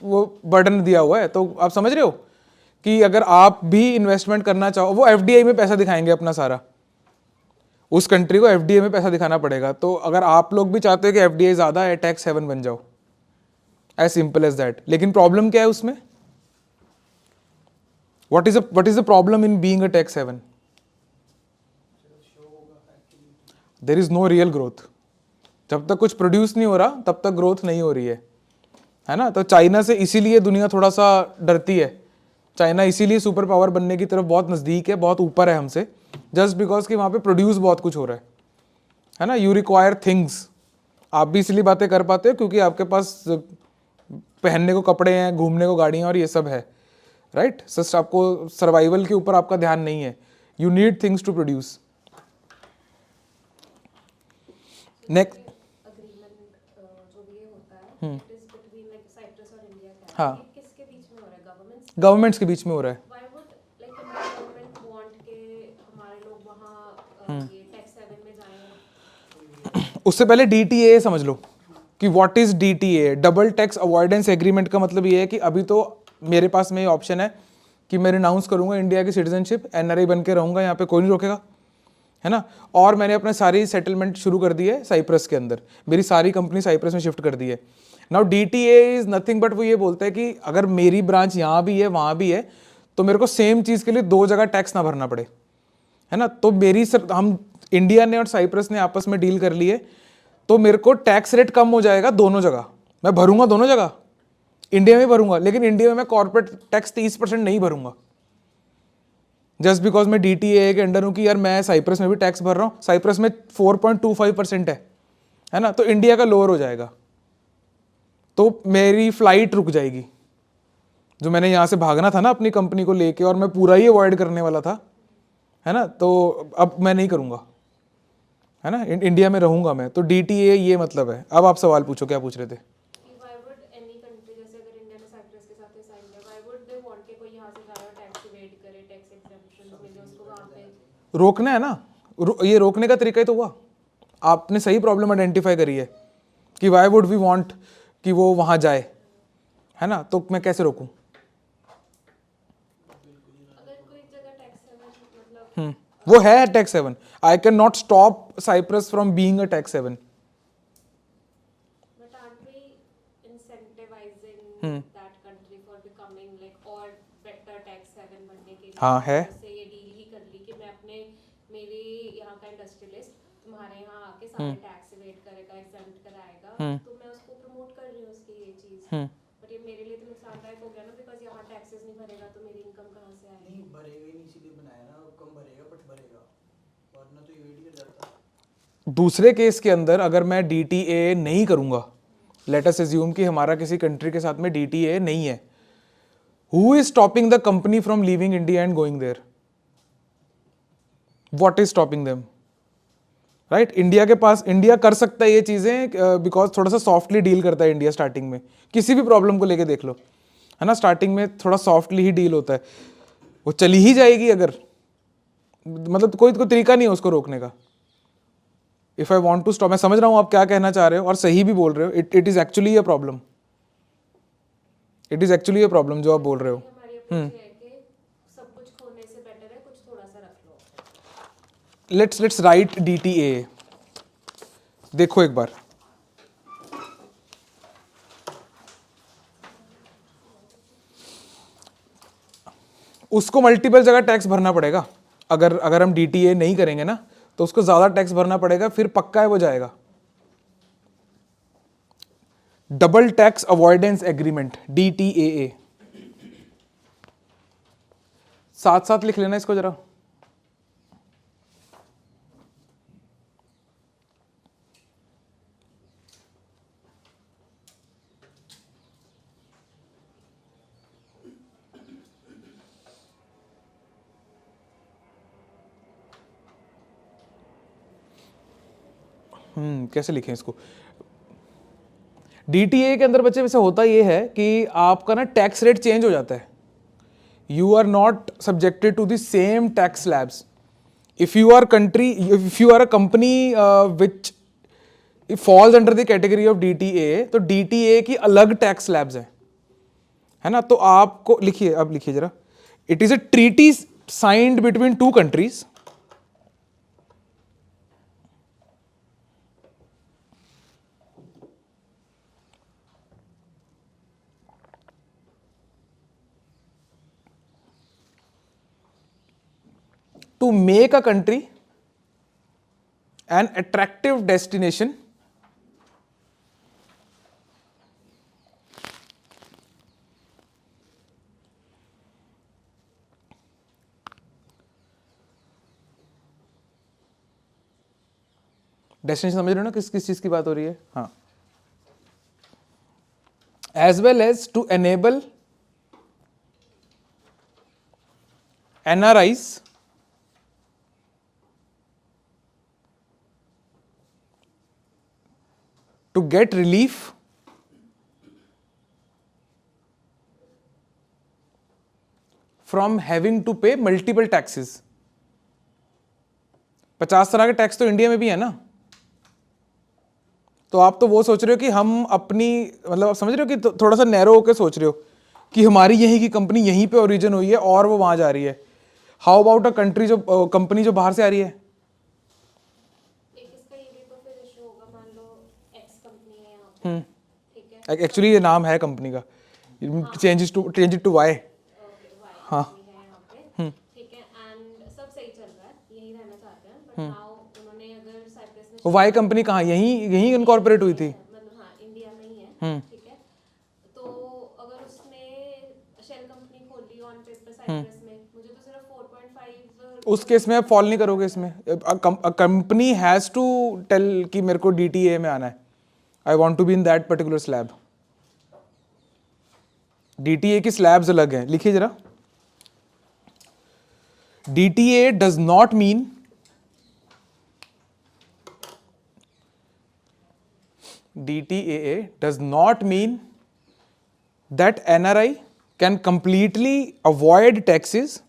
[SPEAKER 1] वो बर्डन दिया हुआ है, तो आप समझ रहे हो कि अगर आप भी इन्वेस्टमेंट करना चाहो, वो FDI में पैसा दिखाएंगे अपना सारा, उस कंट्री को FDI में पैसा दिखाना पड़ेगा. तो अगर आप लोग भी चाहते हो कि FDI ज़्यादा है, टैक्स हेवन बन जाओ, एज सिंपल एज दैट. लेकिन प्रॉब्लम क्या है उसमें? What is the problem in being a tax haven? There is no real growth. जब तक कुछ प्रोड्यूस नहीं हो रहा तब तक ग्रोथ नहीं हो रही है ना. तो चाइना से इसीलिए दुनिया थोड़ा सा डरती है. चाइना इसीलिए सुपर पावर बनने की तरफ बहुत नज़दीक है, बहुत ऊपर है हमसे, जस्ट बिकॉज कि वहाँ पे प्रोड्यूस बहुत कुछ हो रहा है ना. You require things. आप भी इसलिए बातें कर पाते हो क्योंकि आपके पास पहनने को कपड़े हैं, घूमने को गाड़ियाँ और ये सब है, राइट. सच आपको सर्वाइवल के ऊपर आपका ध्यान नहीं है. You need things to produce. Next
[SPEAKER 2] agreement जो भी ये होता है, it is between like Cyprus और इंडिया का,
[SPEAKER 1] हाँ.
[SPEAKER 2] ये किसके बीच में हो रहा है?
[SPEAKER 1] गवर्नमेंट्स के बीच में हो रहा है.
[SPEAKER 2] व्हाई वुड लाइक हमारा गवर्नमेंट वांट के हमारे लोग वहाँ ये टैक्स हेवन में जाएं?
[SPEAKER 1] उससे पहले DTA समझ लो कि what is DTA, double tax avoidance agreement. का मतलब ये है कि अभी तो मेरे पास में ये ऑप्शन है कि मैं रिनाउंस करूंगा इंडिया की सिटीजनशिप, NRI बन के रहूंगा, यहाँ पे कोई नहीं रोकेगा, है ना. और मैंने अपने सारी सेटलमेंट शुरू कर दी है साइप्रस के अंदर, मेरी सारी कंपनी साइप्रस में शिफ्ट कर दी है. Now DTA is nothing but वो ये बोलता है कि अगर मेरी ब्रांच यहाँ भी है वहाँ भी है तो मेरे को सेम चीज़ के लिए 2 जगह टैक्स ना भरना पड़े, है ना. तो हम इंडिया ने और साइप्रस ने आपस में डील कर ली है, तो मेरे को टैक्स रेट कम हो जाएगा दोनों जगह. मैं भरूंगा दोनों जगह, इंडिया में भरूंगा, लेकिन इंडिया में मैं कॉर्पोरेट टैक्स 30% नहीं भरूंगा, जस्ट बिकॉज मैं DTA के अंडर हूँ कि यार मैं साइप्रस में भी टैक्स भर रहा हूँ. साइप्रस में 4.25% है है ना, तो इंडिया का लोअर हो जाएगा, तो मेरी फ्लाइट रुक जाएगी। जो मैंने यहाँ से भागना था ना अपनी कंपनी को लेके, और मैं पूरा ही अवॉइड करने वाला था, है ना, तो अब मैं नहीं करूँगा, है ना, इंडिया में रहूँगा मैं। तो DTA ये मतलब है। अब आप सवाल पूछो, क्या पूछ रहे थे?
[SPEAKER 2] Why would any country, जैसे अगर इंडिया ने साइप्रस के साथ साइन किया, why would they want कि कोई यहाँ से जा रहा है टैक्स इवेड करे, टैक्स एग्जेम्पशंस मिले उसको वहाँ पे?
[SPEAKER 1] रोकना है ना, ये रोकने का तरीका ही तो हुआ। आपने सही प्रॉब्लम आइडेंटिफाई करी है कि वाई वुड वी वांट कि वो वहाँ जाए, है ना, तो मैं कैसे रोकूं?
[SPEAKER 2] अगर कोई जगह टैक्स हेवन मतलब
[SPEAKER 1] वो है tax haven. I can not stop Cyprus from being a tax haven.
[SPEAKER 2] but aren't we incentivizing that country for becoming like और better tax haven बनने के लिए?
[SPEAKER 1] हाँ, है।
[SPEAKER 2] जैसे ये डील ही कर ली कि मैं अपने मेरे यहाँ का इंडस्ट्रियलिस्ट तुम्हारे यहाँ आके सारे टैक्स इवेड करेगा, एग्जेम्प्ट कराएगा, तो मैं उसको प्रमोट कर रही हूँ उसकी ये चीज, बट ये मेरे लिए तो नुकसानदायक हो गया ना, बिकॉज यहाँ टैक्सेस नहीं भरेगा तो मेरी इनकम कहाँ से आएगी?
[SPEAKER 3] नहीं भरेगा ही नहीं, इसीलिए बनाया ना, कम भरेगा बट भरेगा, वरना तो ये कर जाता।
[SPEAKER 1] दूसरे केस के अंदर अगर मैं DTA नहीं करूंगा, लेट अस अज्यूम कि हमारा किसी कंट्री के साथ में DTA नहीं है, who is stopping the company from leaving India and going there? What is stopping them? Right, India के पास, इंडिया कर सकता है ये चीजें बिकॉज थोड़ा सा सॉफ्टली डील करता है इंडिया स्टार्टिंग में। किसी भी प्रॉब्लम को लेके देख लो, है ना, स्टार्टिंग में थोड़ा सॉफ्टली ही डील होता है। वो चली ही जाएगी अगर, मतलब कोई तरीका नहीं है उसको रोकने का। If I want to stop, मैं समझ रहा हूँ आप क्या कहना चाह रहे हो और सही भी बोल रहे हो। It is actually a problem, it is actually a problem जो आप बोल रहे हो।
[SPEAKER 2] हमारी अप्रोच है कि सब कुछ खोने से बेटर है कुछ थोड़ा सा रख लो।
[SPEAKER 1] Let's write DTA। देखो एक बार, उसको मल्टीपल जगह टैक्स भरना पड़ेगा। अगर हम DTA नहीं करेंगे ना, तो उसको ज्यादा टैक्स भरना पड़ेगा, फिर पक्का है वो जाएगा। Double tax avoidance agreement, DTAA। साथ साथ लिख लेना इसको जरा। कैसे लिखें इसको? DTA के अंदर बच्चे वैसे होता ये है कि आपका ना टैक्स रेट चेंज हो जाता है। You are not subjected to the same tax slabs. If you are a company which falls under the category of DTA, तो DTA की अलग टैक्स स्लैब्स है ना। तो आपको लिखिए, अब लिखिए जरा। It is a treaty signed between two countries to make a country an attractive destination destination समझ रहे हो ना, किस किस चीज की बात हो रही है? हाँ, as well as to enable NRIs to get relief from having to pay multiple taxes। 50 तरह के टैक्स तो इंडिया में भी है ना। तो आप तो वो सोच रहे हो कि हम अपनी, मतलब आप समझ रहे हो कि थोड़ा सा नैरो होकर सोच रहे हो कि हमारी यहीं की कंपनी यहीं पे ओरिजिन हुई है और वो वहां जा रही है। हाउ अबाउट अ कंट्री, जो कंपनी जो बाहर से आ रही है?
[SPEAKER 2] एक इसका ये भी तो फिर इशू होगा, मान लो एक्स कंपनी है यहाँ पे, ठीक है,
[SPEAKER 1] एक्चुअली ये नाम है कंपनी का, change it to Y.
[SPEAKER 2] Okay Y company है यहाँ पे, ठीक है, एंड सब सही चल रहा है, यही रहना चाहते हैं, बट नाउ उन्होंने अगर साइप्रस में
[SPEAKER 1] वाई कंपनी कहाँ, यहीं यहीं इनकॉर्पोरेट हुई थी?
[SPEAKER 2] मतलब हाँ इंडिया में ही है, ठीक है, तो अगर उसने शेल कंपनी खोली ऑन पेपर साइप्रस में, मुझे तो सिर्फ 4.5
[SPEAKER 1] उस केस में आप फॉल नहीं करोगे इसमें. कंपनी हैज टू टेल कि मेरे को DTA में आना है, I want to be in that particular slab. DTA की स्लैब्स अलग हैं, लिखिए जरा. DTA does not mean that NRI can completely avoid taxes.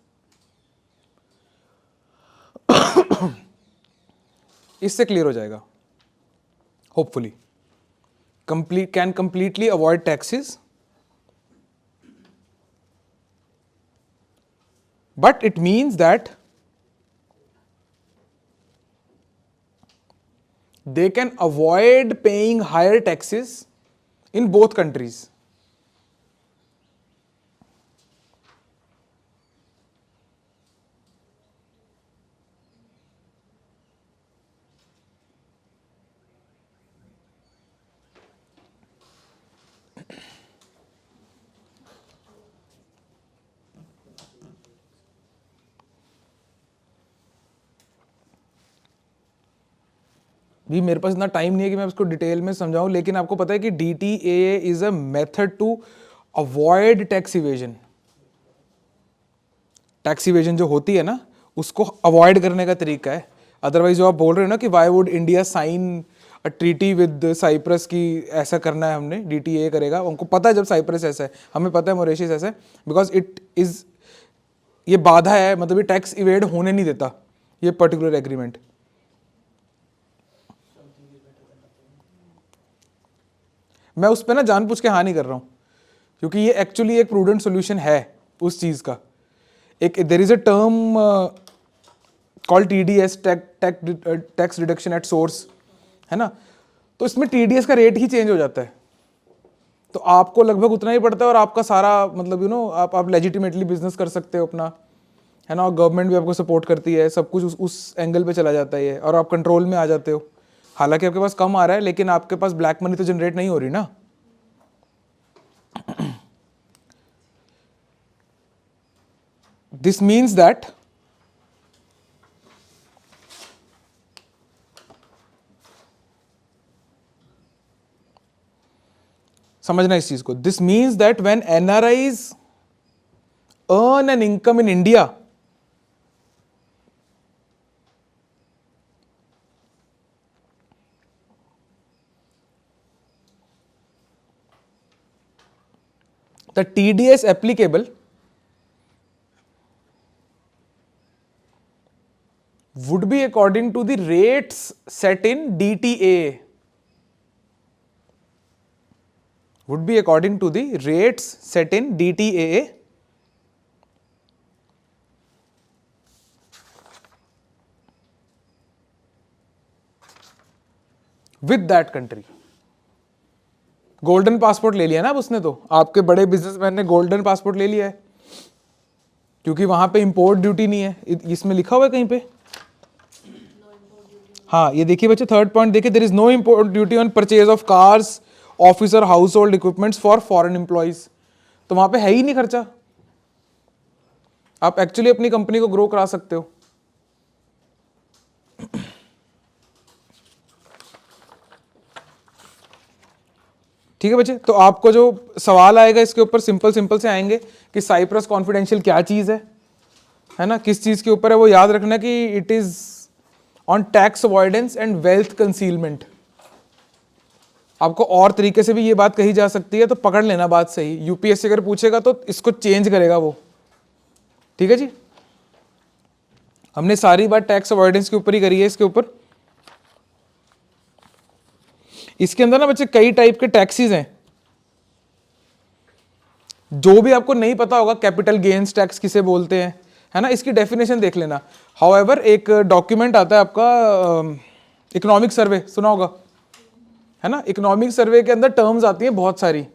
[SPEAKER 1] इससे क्लियर हो जाएगा hopefully. Can completely avoid taxes, but it means that they can avoid paying higher taxes in both countries. भी मेरे पास इतना टाइम नहीं है कि मैं उसको डिटेल में समझाऊं, लेकिन आपको पता है कि DTA is a method to avoid tax evasion. Tax evasion जो होती है ना, उसको अवॉइड करने का तरीका है. अदरवाइज जो आप बोल रहे हो ना कि why would India sign a treaty with Cyprus की ऐसा करना है हमने, DTA करेगा. उनको पता है जब साइप्रस ऐसा है, हमें पता है मॉरिशस ऐसा है, बिकॉज इट इज, ये बाधा है, मतलब ये टैक्स इवेड होने नहीं देता ये पर्टिकुलर एग्रीमेंट. मैं उस पर ना जानबूझ के हाँ नहीं कर रहा हूँ, क्योंकि ये एक्चुअली एक प्रूडेंट सोल्यूशन है उस चीज़ का. एक there is a term called TDS, tax deduction at source, है ना. तो इसमें TDS का रेट ही चेंज हो जाता है, तो आपको लगभग उतना ही पड़ता है और आपका सारा मतलब यू नो आप लेजिटिमेटली बिजनेस कर सकते हो अपना, है ना. और गवर्नमेंट भी आपको सपोर्ट करती है, सब कुछ उस एंगल पे चला जाता है ये, और आप कंट्रोल में आ जाते हो. हालांकि आपके पास कम आ रहा है, लेकिन आपके पास ब्लैक मनी तो जनरेट नहीं हो रही ना. दिस मीन्स दैट समझना इस चीज को. This means that when NRIs earn an income in India, the TDS applicable would be according to the rates set in DTA. Would be according to the rates set in DTA with that country. Golden passport ले लिया ना अब उसने, तो आपके बड़े बिजनेसमैन ने गोल्डन पासपोर्ट ले लिया है, क्योंकि वहां पे इंपोर्ट ड्यूटी नहीं है. इसमें लिखा हुआ है कहीं पे, हाँ ये देखिए बच्चे, थर्ड पॉइंट देखिए, there is no import duty on purchase of cars, office और household equipments for foreign employees. तो वहां पे है ही नहीं खर्चा, आप एक्चुअली अपनी कंपनी को ग्रो करा सकते हो. ठीक है बच्चे, तो आपको जो सवाल आएगा इसके ऊपर सिंपल से आएंगे कि साइप्रस कॉन्फिडेंशियल क्या चीज है ना, किस चीज के ऊपर है, वो याद रखना कि it is on tax avoidance and wealth concealment. आपको और तरीके से भी ये बात कही जा सकती है, तो पकड़ लेना बात सही. यूपीएससी अगर पूछेगा तो इसको चेंज करेगा वो. ठीक है जी, हमने सारी बात टैक्स अवॉइडेंस के ऊपर ही करी है. इसके ऊपर, इसके अंदर ना बच्चे कई टाइप के टैक्सेस हैं. जो भी आपको नहीं पता होगा, कैपिटल गेन्स टैक्स किसे बोलते हैं, है ना, इसकी डेफिनेशन देख लेना. हाउएवर एक डॉक्यूमेंट आता है आपका इकोनॉमिक सर्वे, सुना होगा, है ना. इकोनॉमिक सर्वे के अंदर टर्म्स आती हैं बहुत सारी,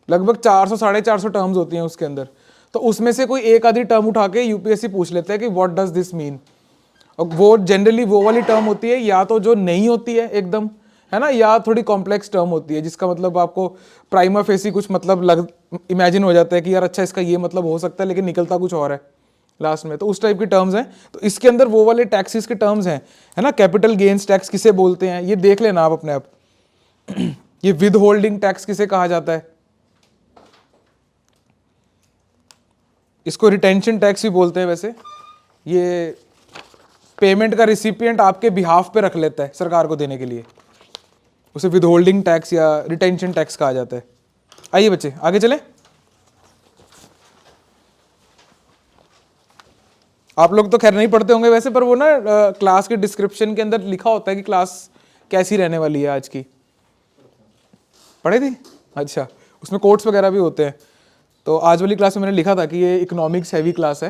[SPEAKER 1] लगभग 400-450 टर्म्स होती हैं उसके अंदर. तो उसमें से कोई एक आधी टर्म उठा के यूपीएससी पूछ लेता है कि व्हाट डज दिस मीन. और वो जनरली वो वाली टर्म होती है या तो जो नहीं होती है एकदम, है ना, या थोड़ी कॉम्प्लेक्स टर्म होती है जिसका मतलब आपको प्राइमा फेसी कुछ मतलब इमेजिन हो जाता है कि यार अच्छा इसका ये मतलब हो सकता है, लेकिन निकलता कुछ और है. लास्ट में, तो उस टाइप की टर्म्स हैं। तो इसके अंदर वो वाले टैक्सेस के टर्म्स हैं, है ना, कैपिटल गेन्स टैक्स किसे बोलते हैं ये देख लेना आप अपने आप। ये विद होल्डिंग टैक्स किसे कहा जाता है, इसको रिटेंशन टैक्स भी बोलते हैं वैसे। ये पेमेंट का रिसिपिएंट आपके बिहाफ पे रख लेता है सरकार को देने के लिए, उसे विद होल्डिंग टैक्स या रिटेंशन टैक्स कहा जाता है। आइए बच्चे आगे चलें। आप लोग तो खैर नहीं पढ़ते होंगे वैसे, पर वो ना क्लास के डिस्क्रिप्शन के अंदर लिखा होता है कि क्लास कैसी रहने वाली है आज की। पढ़े थी? अच्छा, उसमें कोट्स वगैरह भी होते हैं। तो आज वाली क्लास में मैंने लिखा था कि ये इकोनॉमिक्स हैवी क्लास है,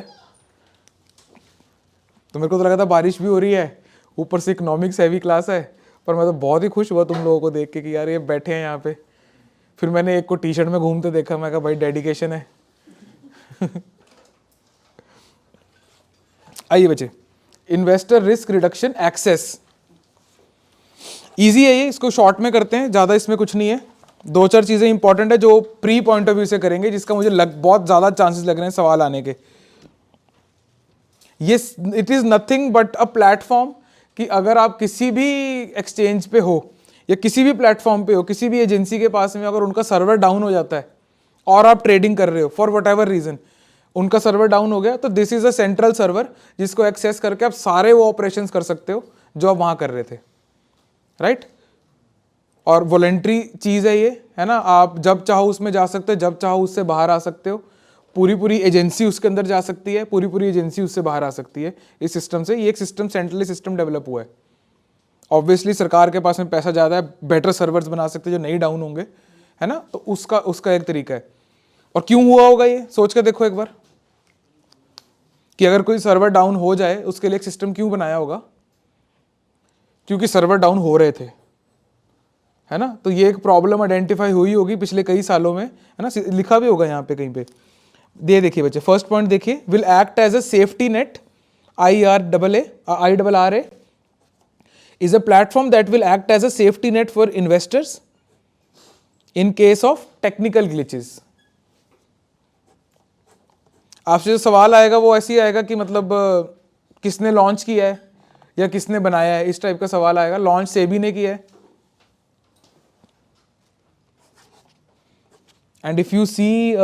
[SPEAKER 1] तो मेरे को तो लगा था बारिश भी हो रही है, ऊपर से इकोनॉमिक्स हैवी क्लास है, पर मैं तो बहुत ही खुश हुआ तुम लोगों को देख के कि यार ये बैठे हैं यहाँ पे। फिर मैंने एक को टी शर्ट में घूमते देखा, मैं कहा भाई डेडिकेशन है। आइए बच्चे, investor risk reduction access, easy है ये, इसको शॉर्ट में करते हैं, ज़्यादा इसमें कुछ नहीं है। दो चार चीज़ें इंपॉर्टेंट है जो प्री पॉइंट ऑफ व्यू से करेंगे, जिसका मुझे बहुत ज़्यादा चांसेस लग रहे हैं सवाल आने के। ये it is nothing but a platform, कि अगर आप किसी भी एक्सचेंज पे हो या किसी भी प्लेटफॉर्म पे हो, किसी भी एजेंसी के पास में अगर उनका सर्वर डाउन हो जाता है और आप ट्रेडिंग कर रहे हो फॉर वट एवर रीज़न, उनका सर्वर डाउन हो गया, तो this is a central server जिसको एक्सेस करके आप सारे वो ऑपरेशंस कर सकते हो जो आप वहाँ कर रहे थे, राइट। और वॉलेंट्री चीज़ है ये, है ना, आप जब चाहो उसमें जा सकते हो, जब चाहो उससे बाहर आ सकते हो। पूरी एजेंसी उसके अंदर जा सकती है, पूरी एजेंसी उससे बाहर आ सकती है इस सिस्टम से। ये एक सिस्टम सेंट्रली सिस्टम डेवलप हुआ है। ऑब्वियसली सरकार के पास में पैसा ज़्यादा है, बेटर सर्वर्स बना सकते हैं जो नहीं डाउन होंगे, है ना, तो उसका एक तरीका है। और क्यों हुआ होगा ये सोच के देखो एक बार, कि अगर कोई सर्वर डाउन हो जाए उसके लिए एक सिस्टम क्यों बनाया होगा, क्योंकि सर्वर डाउन हो रहे थे, है ना। तो ये एक प्रॉब्लम आइडेंटिफाई हुई होगी पिछले कई सालों में, है ना, लिखा भी होगा यहाँ पे कहीं पे। दे देखिए बच्चे, फर्स्ट पॉइंट देखिए, will act as a safety net, IRRA is a platform that will act as a safety net for investors in case of technical glitches. आपसे जो सवाल आएगा वो ऐसे ही आएगा कि मतलब किसने लॉन्च किया है या किसने बनाया है, इस टाइप का सवाल आएगा। लॉन्च सेबी ने किया है। And if you see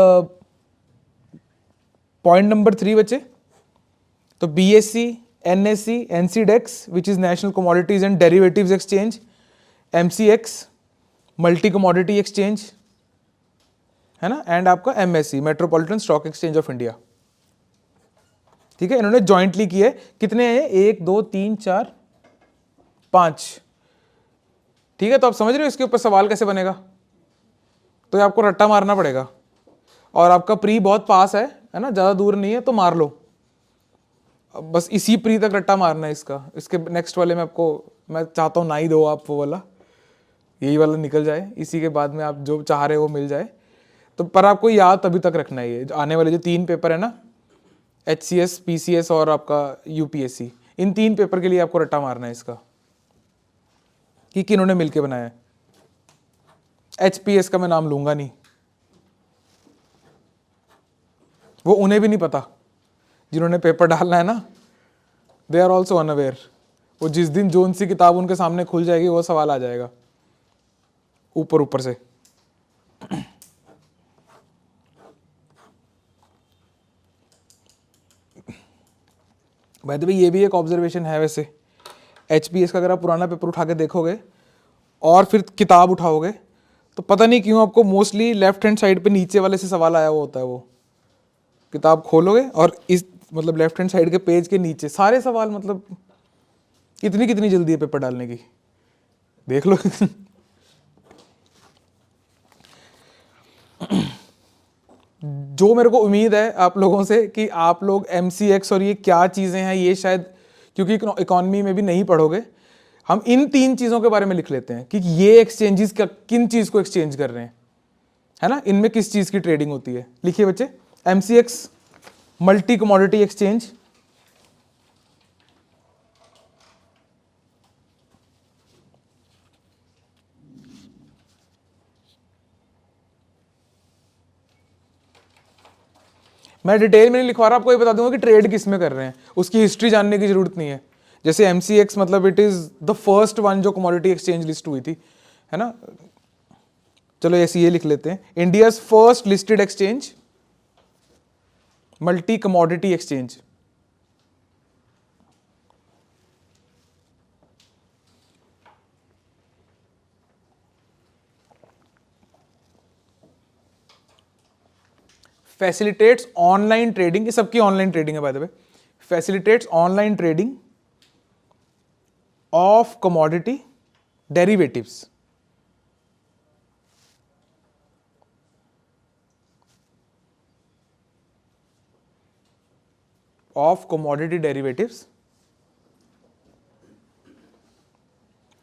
[SPEAKER 1] point number 3 बच्चे, तो BSE, NSE, NCDEX which is national commodities and derivatives exchange, MCX multi commodity exchange, है ना, एंड आपका MSE metropolitan stock exchange of India, ठीक है, इन्होंने जॉइंटली किए। कितने हैं? 1 2 3 4 5, ठीक है। तो आप समझ रहे हो इसके ऊपर सवाल कैसे बनेगा, तो ये आपको रट्टा मारना पड़ेगा। और आपका प्री बहुत पास है ना, ज़्यादा दूर नहीं है, तो मार लो। बस इसी प्री तक रट्टा मारना है इसका। इसके नेक्स्ट वाले में आपको मैं चाहता हूँ ना ही दो आप वो वाला, यही वाला निकल जाए, इसी के बाद में आप जो चाह रहे हो वो मिल जाए। तो पर आपको याद तभी तक रखना है ये आने वाले जो 3 पेपर है ना, HCS, PCS और आपका UPSC, इन 3 पेपर के लिए आपको रट्टा मारना है इसका कि किन्होंने मिलके बनाया है। HPS का मैं नाम लूंगा नहीं, वो उन्हें भी नहीं पता जिन्होंने पेपर डालना है ना, दे आर ऑल्सो अनअवेयर। वो जिस दिन जोन सी किताब उनके सामने खुल जाएगी वो सवाल आ जाएगा ऊपर से। भाई तो ये भी एक ऑब्जर्वेशन है वैसे, HPS का अगर आप पुराना पेपर उठा के देखोगे और फिर किताब उठाओगे तो पता नहीं क्यों आपको मोस्टली लेफ्ट हैंड साइड पे नीचे वाले से सवाल आया हुआ होता है। वो किताब खोलोगे और इस मतलब लेफ्ट हैंड साइड के पेज के नीचे सारे सवाल, मतलब कितनी जल्दी है पेपर डालने की, देख लो। जो मेरे को उम्मीद है आप लोगों से कि आप लोग MCX और ये क्या चीज़ें हैं ये शायद, क्योंकि इकोनॉमी में भी नहीं पढ़ोगे, हम इन 3 चीज़ों के बारे में लिख लेते हैं कि ये एक्सचेंजेस किन चीज़ को एक्सचेंज कर रहे हैं, है ना, इनमें किस चीज़ की ट्रेडिंग होती है। लिखिए बच्चे, MCX मल्टी कमोडिटी एक्सचेंज, मैं डिटेल में नहीं लिखवा रहा, आपको ये बता दूंगा कि ट्रेड किस में कर रहे हैं, उसकी हिस्ट्री जानने की जरूरत नहीं है। जैसे MCX मतलब it is the first one जो कमोडिटी एक्सचेंज लिस्ट हुई थी, है ना। चलो ऐसे ये लिख लेते हैं, India's first listed exchange multi commodity exchange. Facilitates online trading, ये सबकी ऑनलाइन ट्रेडिंग है bye the way, facilitates online trading of commodity derivatives. Of commodity derivatives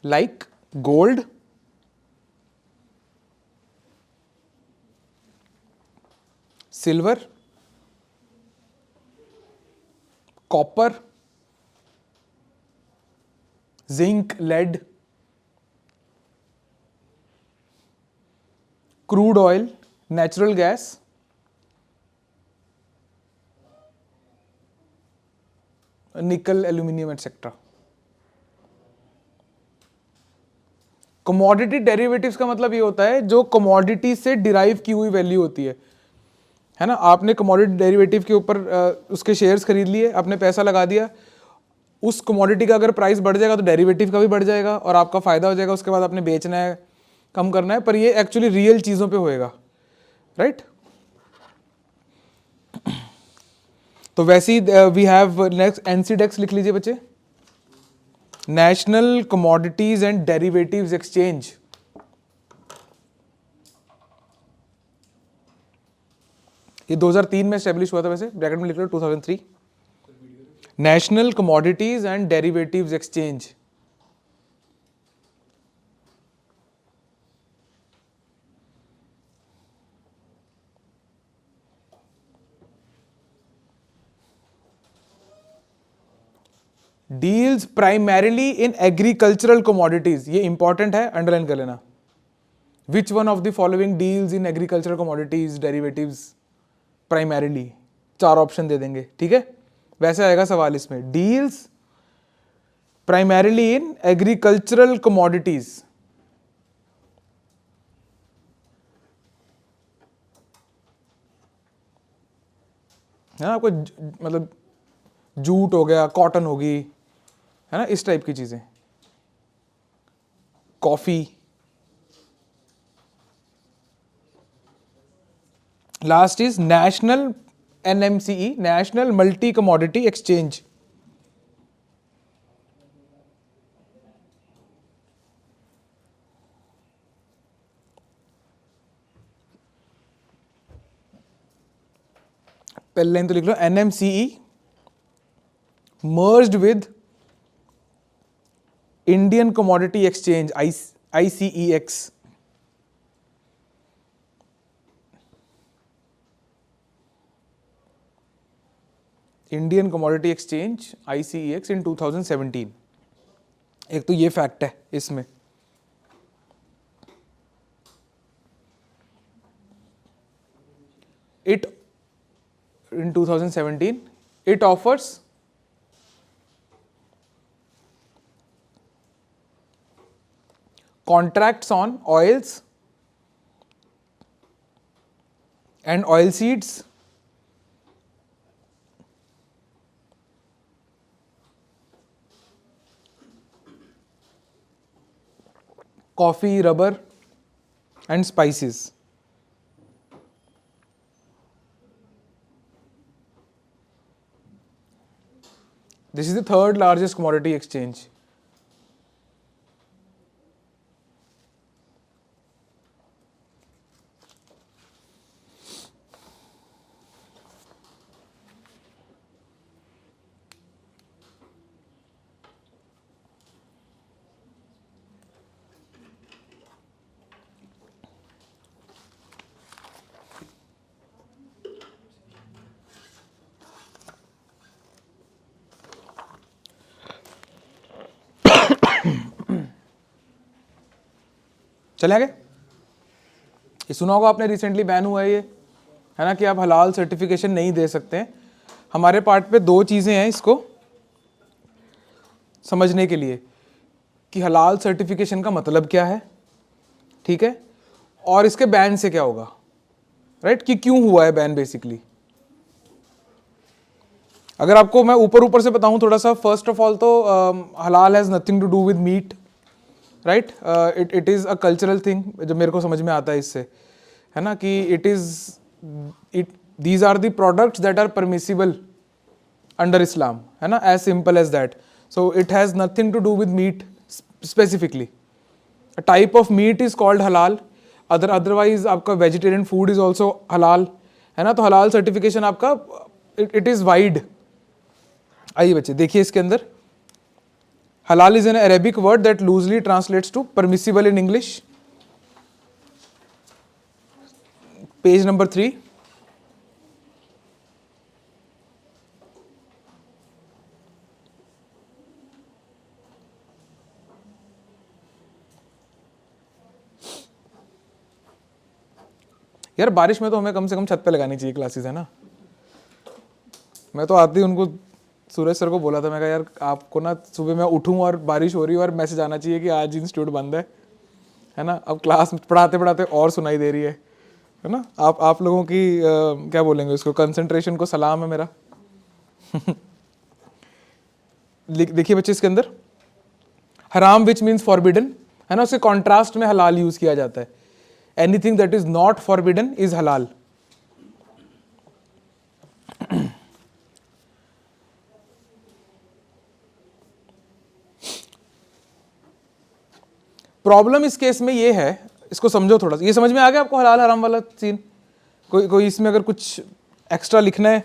[SPEAKER 1] like gold, silver, copper, zinc, lead, crude oil, natural gas, निकल, एल्यूमिनियम एटसेट्रा। कमोडिटी डेरिवेटिव्स का मतलब ये होता है जो कमोडिटी से डिराइव की हुई वैल्यू होती है ना। आपने कमोडिटी डेरिवेटिव के ऊपर उसके शेयर्स खरीद लिए, आपने पैसा लगा दिया, उस कमोडिटी का अगर प्राइस बढ़ जाएगा तो डेरिवेटिव का भी बढ़ जाएगा और आपका फायदा हो जाएगा। उसके बाद आपने बेचना है, कम करना है, पर ये एक्चुअली रियल चीजों पे होएगा, राइट। तो वैसे ही वी हैव नेक्स्ट NCDEX लिख लीजिए बच्चे, national commodities and derivatives exchange. ये 2003 में एस्टेब्लिश हुआ था, वैसे ब्रैकेट में लिख लो 2003। National commodities and derivatives exchange. Deals primarily in agricultural commodities, ये इंपॉर्टेंट है, अंडरलाइन कर लेना। Which one of the following deals in agricultural commodities derivatives primarily, 4 option दे देंगे, ठीक है। वैसे आएगा सवाल इसमें, deals primarily in agricultural commodities. है ना, आपको मतलब जूट हो गया, कॉटन होगी, है ना, इस टाइप की चीजें, coffee. Last is national NMCE, national multi commodity exchange. पहले लाइन तो लिख लो, NMCE merged with Indian Commodity Exchange, ICEX. Indian Commodity Exchange, ICEX in 2017. एक तो ये फैक्ट है इसमें। It in 2017 it offers contracts on oils and oilseeds, coffee, rubber and spices. This is the third largest commodity exchange. चले आगे। ये सुना होगा आपने, रिसेंटली बैन हुआ है ये, है ना, कि आप हलाल सर्टिफिकेशन नहीं दे सकते हैं। हमारे पार्ट पे दो चीज़ें हैं इसको समझने के लिए, कि हलाल सर्टिफिकेशन का मतलब क्या है, ठीक है, और इसके बैन से क्या होगा, राइट, कि क्यों हुआ है बैन बेसिकली। अगर आपको मैं ऊपर ऊपर से बताऊं थोड़ा सा, फर्स्ट ऑफ ऑल तो हलाल has nothing to do with meat, right, it is a cultural thing, जब मेरे को समझ में आता है इससे, है ना, कि these are the products that are permissible under Islam, है ना, as simple as that. So it has nothing to do with meat specifically. A type of meat is called halal, otherwise आपका vegetarian food is also halal, है ना। तो हलाल सर्टिफिकेशन आपका it is wide। आइए बच्चे देखिए इसके अंदर, halal is an Arabic word that loosely translates to permissible in English। Page number 3। यार बारिश में तो हमें कम से कम छत पे लगानी चाहिए क्लासेस, है ना। मैं तो आती उनको सूरज सर को बोला था, मैं कहा यार आपको ना सुबह मैं उठूं और बारिश हो रही है और मैसेज आना चाहिए कि आज इंस्टीट्यूट बंद है ना। अब क्लास पढ़ाते पढ़ाते और सुनाई दे रही है ना। आप लोगों की क्या बोलेंगे उसको, कंसंट्रेशन को सलाम है मेरा। देखिए बच्चे इसके अंदर हराम विच मीन्स फॉरबिडन, है ना, उसके कॉन्ट्रास्ट में हलाल यूज किया जाता है। Anything that is not forbidden is हलाल। प्रॉब्लम इस केस में ये है, इसको समझो थोड़ा सा, ये समझ में आ गया आपको हलाल हराम वाला सीन। कोई इसमें अगर कुछ एक्स्ट्रा लिखना है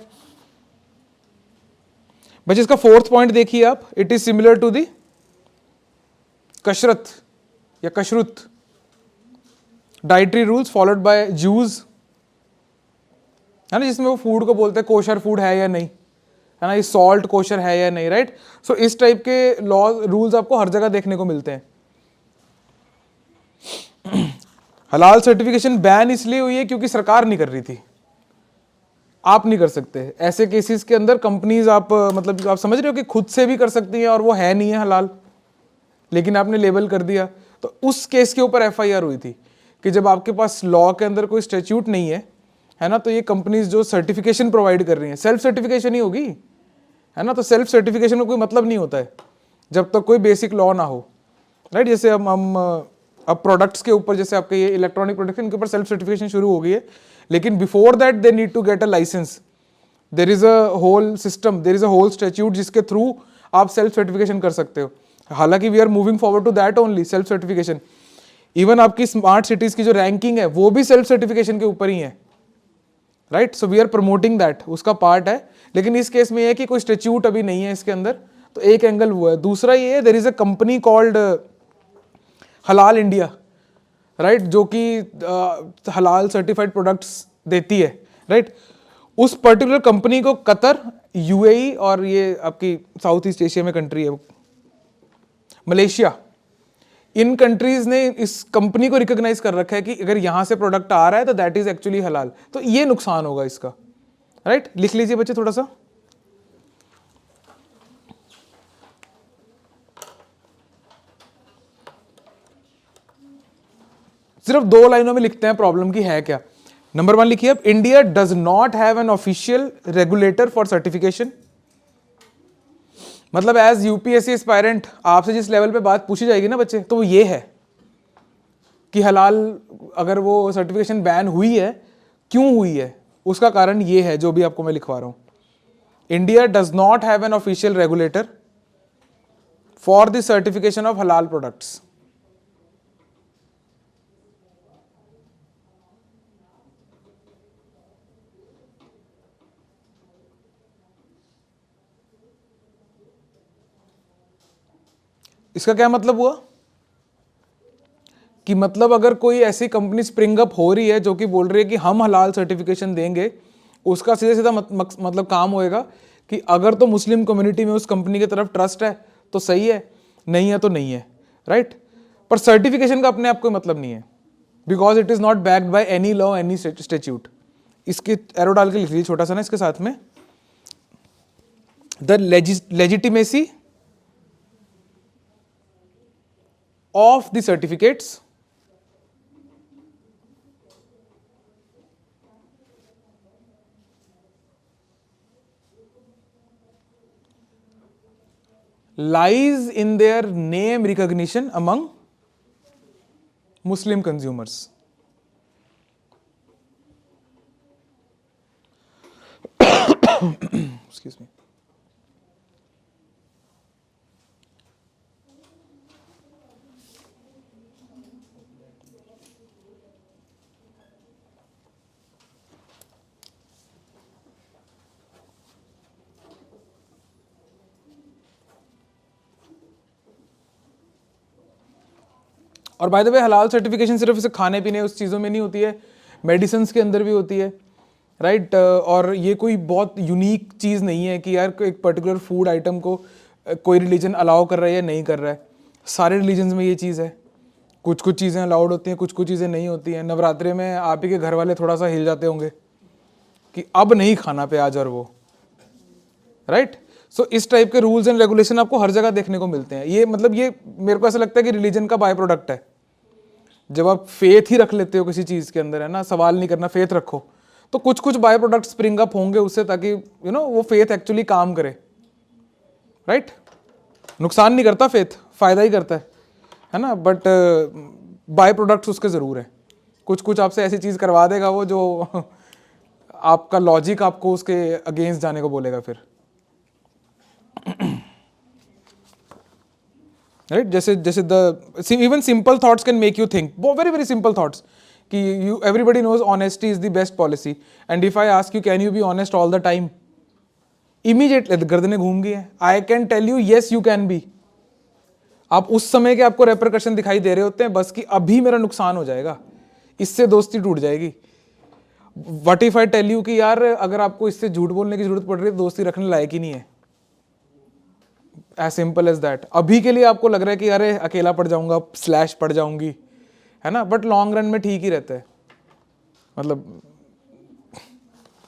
[SPEAKER 1] बच्चे, इसका फोर्थ पॉइंट देखिए आप, it is similar to the kashrut या kashrut, dietary rules followed by Jews, है ना, जिसमें वो फूड को बोलते हैं कोशर फूड है या नहीं, है ना, ये सॉल्ट कोशर है या नहीं, राइट। सो इस टाइप के लॉ रूल्स आपको हर जगह देखने को मिलते हैं। हलाल सर्टिफिकेशन बैन इसलिए हुई है क्योंकि सरकार नहीं कर रही थी, आप नहीं कर सकते। ऐसे केसेस के अंदर कंपनीज आप मतलब आप समझ रहे हो कि खुद से भी कर सकती है और वो है नहीं है हलाल, लेकिन आपने लेबल कर दिया। तो उस केस के ऊपर एफआईआर हुई थी कि जब आपके पास लॉ के अंदर कोई स्टैट्यूट नहीं है ना, तो ये कंपनीज जो सर्टिफिकेशन प्रोवाइड कर रही हैं, सेल्फ सर्टिफिकेशन ही होगी, है ना। तो सेल्फ सर्टिफिकेशन का कोई मतलब नहीं होता है जब तक कोई बेसिक लॉ ना हो, राइट। जैसे हम अब प्रोडक्ट्स के ऊपर, जैसे आपके ये इलेक्ट्रॉनिक प्रोडक्ट के ऊपर सेल्फ सर्टिफिकेशन शुरू हो गई है, लेकिन before that they need to get a licence. There is a whole system, there is a whole statute जिसके थ्रू आप सेल्फ सर्टिफिकेशन कर सकते हो। हालांकि we are moving forward to that only, self certification. Even आपकी स्मार्ट सिटीज की जो रैंकिंग है वो भी सेल्फ सर्टिफिकेशन के ऊपर ही है, right. So we are promoting that, उसका पार्ट है। लेकिन इस केस में यह है कि कोई स्टैट्यूट अभी नहीं है इसके अंदर, तो एक एंगल वो है। दूसरा ये है, there is a company called Halal India, right, जो कि हलाल सर्टिफाइड प्रोडक्ट्स देती है, राइट। उस पर्टिकुलर कंपनी को कतर, यूएई और ये आपकी साउथ ईस्ट एशिया में कंट्री है मलेशिया, इन कंट्रीज ने इस कंपनी को रिकॉग्नाइज कर रखा है कि अगर यहां से प्रोडक्ट आ रहा है तो दैट इज एक्चुअली हलाल। तो ये नुकसान होगा इसका, राइट। लिख लीजिए बच्चे थोड़ा सा। सिर्फ 2 लाइनों में लिखते हैं प्रॉब्लम की है क्या। नंबर 1 लिखिए आप, India does not have an official regulator for certification. मतलब एज यूपीएससी एस्पायरेंट आपसे जिस लेवल पे बात पूछी जाएगी ना बच्चे, तो वो ये है कि हलाल अगर वो सर्टिफिकेशन बैन हुई है, क्यों हुई है, उसका कारण ये है जो भी आपको मैं लिखवा रहा हूं। India does not have an official regulator for the certification of हलाल प्रोडक्ट्स। इसका क्या मतलब हुआ कि मतलब अगर कोई ऐसी कंपनी स्प्रिंग अप हो रही है जो कि बोल रही है कि हम हलाल सर्टिफिकेशन देंगे, उसका सीधे सीधा मतलब काम होएगा कि अगर तो मुस्लिम कम्युनिटी में उस कंपनी की तरफ ट्रस्ट है तो सही है, नहीं है तो नहीं है, राइट। पर सर्टिफिकेशन का अपने आप कोई मतलब नहीं है, because it is not backed by any law, any statute. इसके एरो डाल के लिख लीजिए छोटा सा ना इसके साथ में, the legitimacy of the certificates lies in their name recognition among Muslim consumers. Excuse me. और बाय द वे हलाल सर्टिफिकेशन सिर्फ इसे खाने पीने उस चीज़ों में नहीं होती है, मेडिसिन के अंदर भी होती है, राइट। और ये कोई बहुत यूनिक चीज़ नहीं है कि यार एक पर्टिकुलर फूड आइटम को कोई रिलीजन अलाउ कर रहा है या नहीं कर रहा है। सारे रिलीजन्स में ये चीज़ है, कुछ कुछ चीज़ें अलाउड होती हैं, कुछ कुछ चीज़ें नहीं होती हैं। नवरात्रे में आप ही के घर वाले थोड़ा सा हिल जाते होंगे कि अब नहीं खाना प्याज और वो, राइट। सो इस टाइप के रूल्स एंड रेगुलेशन आपको हर जगह देखने को मिलते हैं। ये मतलब ये मेरे को ऐसा लगता है कि रिलीजन का बाय प्रोडक्ट है। जब आप फेथ ही रख लेते हो किसी चीज़ के अंदर, है ना, सवाल नहीं करना, फेथ रखो, तो कुछ कुछ बाय प्रोडक्ट स्प्रिंग अप होंगे उससे, ताकि यू नो वो फेथ एक्चुअली काम करे, राइट। नुकसान नहीं करता फेथ, फायदा ही करता है ना। बट बाय प्रोडक्ट्स उसके ज़रूर है। कुछ कुछ आपसे ऐसी चीज़ करवा देगा वो जो आपका लॉजिक आपको उसके अगेंस्ट जाने को बोलेगा फिर, राइट। जैसे जैसे the even simple thoughts can make you think, very very simple thoughts कि you everybody knows honesty is the best policy, and if I ask you can you be honest all the time, immediately गर्दनें घूम गई है। I can tell you yes you can be. आप उस समय के आपको रेपरकशन दिखाई दे रहे होते हैं बस कि अभी मेरा नुकसान हो जाएगा, इससे दोस्ती टूट जाएगी। What if I tell you कि यार अगर आपको इससे झूठ बोलने की जरूरत पड़ रही है, दोस्ती रखने लायक ही नहीं है। As simple as that. अभी के लिए आपको लग रहा है कि अरे अकेला पड़ जाऊंगा, स्लैश पड़ जाऊंगी, है ना, बट लॉन्ग रन में ठीक ही रहता है। मतलब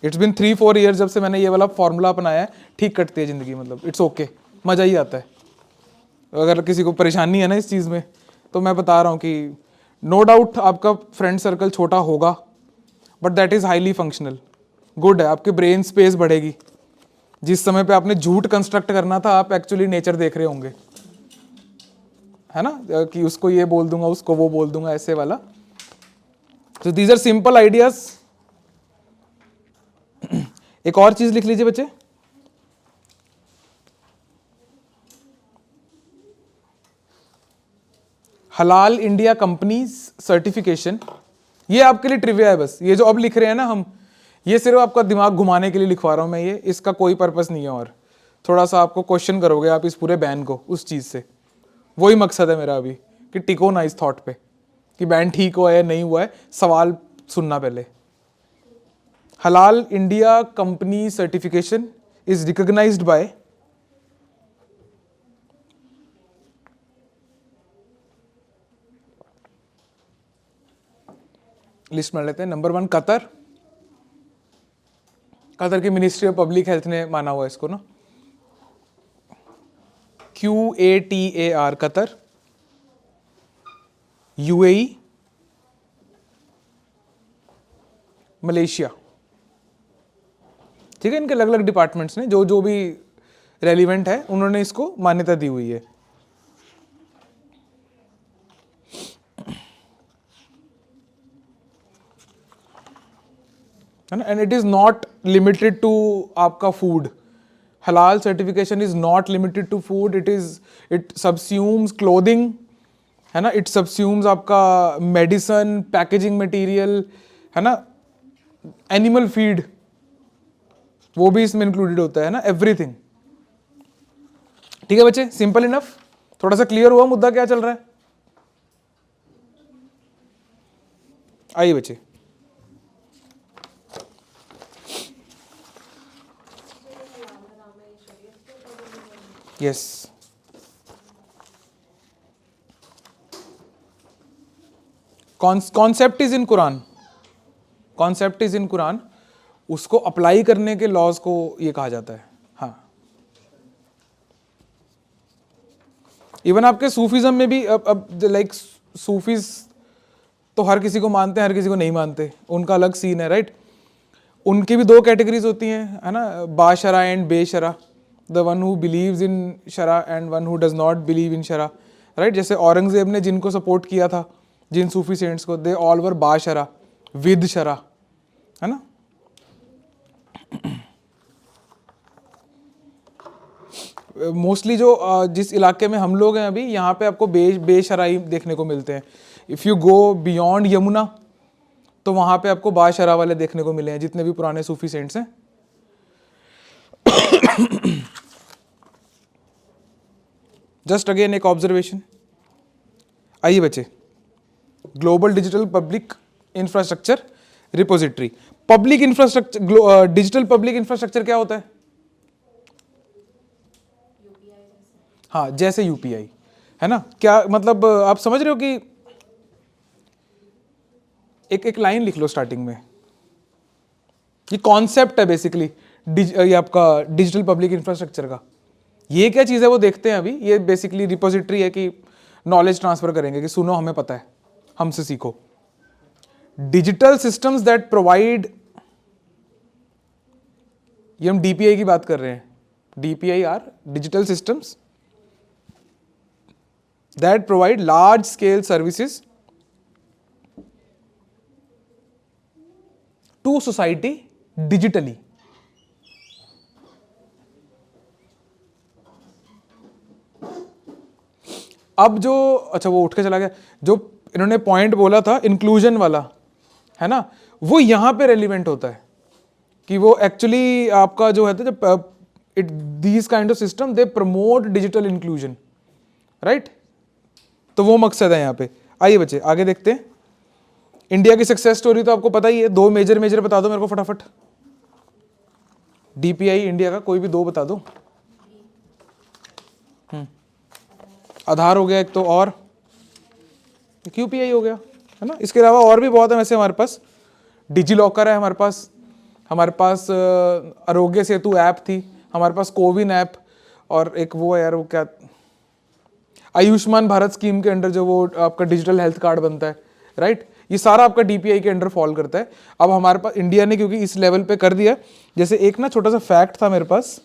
[SPEAKER 1] इट्स बिन 3-4 ईयर्स जब से मैंने ये वाला फॉर्मूला अपनाया है, ठीक कटती है जिंदगी। मतलब इट्स ओके, मज़ा ही आता है। अगर किसी को परेशानी है ना इस चीज़ में, तो मैं बता रहा हूँ कि नो डाउट आपका फ्रेंड सर्कल छोटा होगा, but that is highly functional, good है। आपके ब्रेन स्पेस बढ़ेगी। जिस समय पे आपने झूठ कंस्ट्रक्ट करना था, आप एक्चुअली नेचर देख रहे होंगे, है ना, कि उसको ये बोल दूंगा, उसको वो बोल दूंगा, ऐसे वाला। तो दीज आर सिंपल आइडियाज। एक और चीज लिख लीजिए बच्चे, हलाल इंडिया कंपनीज सर्टिफिकेशन। ये आपके लिए ट्रिविया है बस। ये जो अब लिख रहे हैं ना हम, ये सिर्फ आपका दिमाग घुमाने के लिए लिखवा रहा हूं मैं, ये इसका कोई पर्पस नहीं है। और थोड़ा सा आपको क्वेश्चन करोगे आप इस पूरे बैन को उस चीज़ से, वही मकसद है मेरा अभी, कि टिको ना इस थॉट पे कि बैन ठीक हुआ है या नहीं हुआ है, सवाल सुनना पहले। Halal India company certification is recognised by list में लेते हैं। Number 1 Qatar. कतर की मिनिस्ट्री ऑफ पब्लिक हेल्थ ने माना हुआ है इसको ना, QATAR कतर। UAE, Malaysia. ठीक है, इनके अलग अलग डिपार्टमेंट्स ने जो जो भी रेलिवेंट है उन्होंने इसको मान्यता दी हुई है। है ना, and it is not limited to आपका फूड। हलाल certification is not limited to food, it subsumes clothing, है ना, इट सबस्यूम्स आपका मेडिसन, पैकेजिंग मटेरियल, है ना, एनिमल फीड, वो भी इसमें इंक्लूडेड होता है ना, एवरीथिंग। ठीक है बच्चे, सिंपल इनफ। थोड़ा सा क्लियर हुआ मुद्दा क्या चल रहा है? आइए बच्चे, yes, concept is in Quran. Concept is in Quran. उसको अप्लाई करने के लॉज को ये कहा जाता है। हाँ, इवन आपके सूफीज्म में भी अब लाइक सूफीज तो हर किसी को मानते हैं, हर किसी को नहीं मानते, उनका अलग सीन है, राइट। उनकी भी दो कैटेगरीज होती हैं, है ना, बाशरा एंड बेशरा, the one who believes in शरा and one who does not believe in शरा, राइट। जैसे औरंगजेब ने जिनको सपोर्ट किया था, जिन सूफी सेंट्स को, दे ऑल वर बाशरा विद शरा, है ना। मोस्टली जो जिस इलाके में हम लोग हैं अभी, यहाँ पे आपको बेशराई देखने को मिलते हैं। If you go beyond Yamuna तो वहाँ पे आपको बाशरा वाले देखने को मिले हैं, जितने भी पुराने सूफी सेंट्स हैं। जस्ट अगेन एक ऑब्जर्वेशन। आइए बच्चे, global digital public infrastructure repository. Public infrastructure, digital public infrastructure क्या होता है? हाँ, जैसे यूपीआई, है ना। क्या मतलब आप समझ रहे हो कि एक लाइन लिख लो स्टार्टिंग में, ये कॉन्सेप्ट है बेसिकली ये आपका डिजिटल पब्लिक इंफ्रास्ट्रक्चर का। ये क्या चीज़ है वो देखते हैं अभी। ये बेसिकली रिपोजिटरी है कि नॉलेज ट्रांसफर करेंगे कि सुनो हमें पता है, हमसे सीखो। डिजिटल सिस्टम्स दैट प्रोवाइड, ये हम डीपीआई की बात कर रहे हैं। DPI are digital systems that provide large scale services to society digitally. अब जो, अच्छा वो उठ के चला गया, जो इन्होंने पॉइंट बोला था इंक्लूजन वाला, है ना, वो यहां पे रेलिवेंट होता है कि वो एक्चुअली आपका जो है जब it these kind of system they promote digital inclusion, right. तो वो मकसद है यहाँ पे। आइए बच्चे आगे देखते हैं। इंडिया की सक्सेस स्टोरी तो आपको पता ही है। दो मेजर बता दो मेरे को फटाफट। डीपीआई इंडिया का कोई भी दो बता दो। आधार हो गया एक तो, और यूपीआई हो गया, है ना। इसके अलावा और भी बहुत है वैसे हमारे पास। डिजी लॉकर है हमारे पास आरोग्य सेतु ऐप थी, हमारे पास कोविन ऐप, और एक वो है यार, वो क्या, आयुष्मान भारत स्कीम के अंडर जो वो आपका डिजिटल हेल्थ कार्ड बनता है, राइट। ये सारा आपका डीपीआई के अंडर फॉल करता है। अब हमारे पास इंडिया ने क्योंकि इस लेवल पे कर दिया, जैसे एक ना छोटा सा फैक्ट था मेरे पास,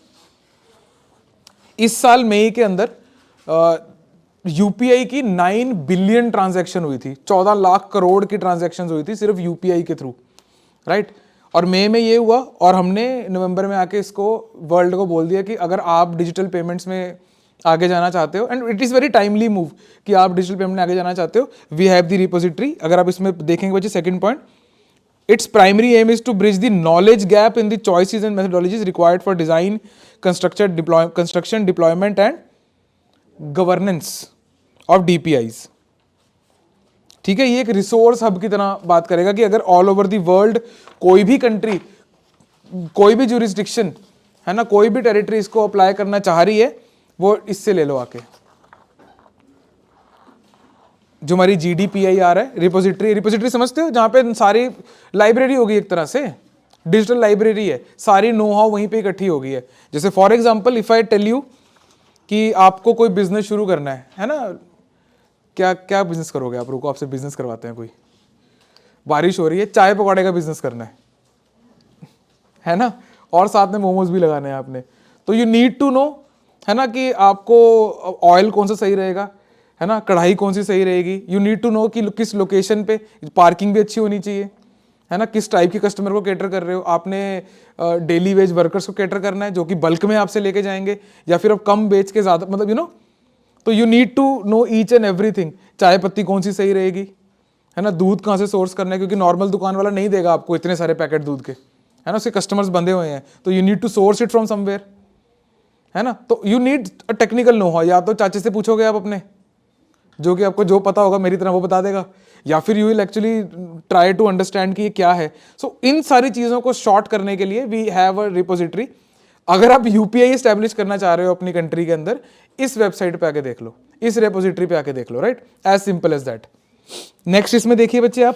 [SPEAKER 1] इस साल मई के अंदर यूपीआई की 9 बिलियन ट्रांजैक्शन हुई थी। 14 लाख करोड़ की ट्रांजैक्शन हुई थी सिर्फ यूपीआई के थ्रू, राइट। और मई में ये हुआ, और हमने नवंबर में आके इसको वर्ल्ड को बोल दिया कि अगर आप डिजिटल पेमेंट्स में आगे जाना चाहते हो, and it is very timely move कि आप डिजिटल पेमेंट में आगे जाना चाहते हो, वी हैव द रिपोजिटरी। अगर आप इसमें देखेंगे बच्चे second point, it's primary aim is to bridge the knowledge gap in the choices and methodologies required for design, construction, deployment and governance of DPIs. ठीक है, ये एक रिसोर्स हब की तरह बात करेगा कि अगर ऑल ओवर द वर्ल्ड कोई भी कंट्री, कोई भी जुरिस्डिक्शन, है ना, कोई भी टेरिटरी इसको अप्लाई करना चाह रही है, वो इससे ले लो आके। जो हमारी GDPIR है, रिपोजिटरी समझते हो, जहां पे सारी लाइब्रेरी होगी, एक तरह से डिजिटल लाइब्रेरी है, सारी नो हाउ वहीं पे इकट्ठी हो गई है। जैसे for example if I tell you कि आपको कोई बिजनेस शुरू करना है ना, क्या क्या बिजनेस करोगे आप? रुको, आपसे बिजनेस करवाते हैं। कोई बारिश हो रही है, चाय पकौड़े का बिजनेस करना है ना, और साथ में मोमोज भी लगाने हैं आपने, तो यू नीड टू नो, है ना, कि आपको ऑयल कौन सा सही रहेगा, है ना, कढ़ाई कौन सी सही रहेगी। यू नीड टू नो कि किस लोकेशन पे, पार्किंग भी अच्छी होनी चाहिए, है ना, किस टाइप के कस्टमर को कैटर कर रहे हो आपने। डेली वेज वर्कर्स को कैटर करना है जो कि बल्क में आपसे लेके जाएंगे, या फिर अब कम बेच के ज़्यादा, मतलब यू नो, तो you need to know each and everything. चाय पत्ती कौन सी सही रहेगी, है ना, दूध कहाँ से सोर्स करना है, क्योंकि नॉर्मल दुकान वाला नहीं देगा आपको इतने सारे पैकेट दूध के, है ना, उसके कस्टमर्स बंधे हुए हैं, तो you need to source it from somewhere, है ना। तो you need a technical know how. या तो चाचे से पूछोगे आप अपने, जो कि आपको जो पता होगा मेरी तरह वो बता देगा, या फिर you will actually try to understand कि ये क्या है। सो इन सारी चीज़ों को शॉर्ट करने के लिए वी हैव अ रिपोजिटरी। अगर आप यूपीआई एस्टैब्लिश करना चाह रहे हो अपनी कंट्री के अंदर, इस वेबसाइट पे आके देख लो, इस रिपोजिटरी पे आके देख लो, right, as simple as that. Next इसमें देखिए बच्चे आप,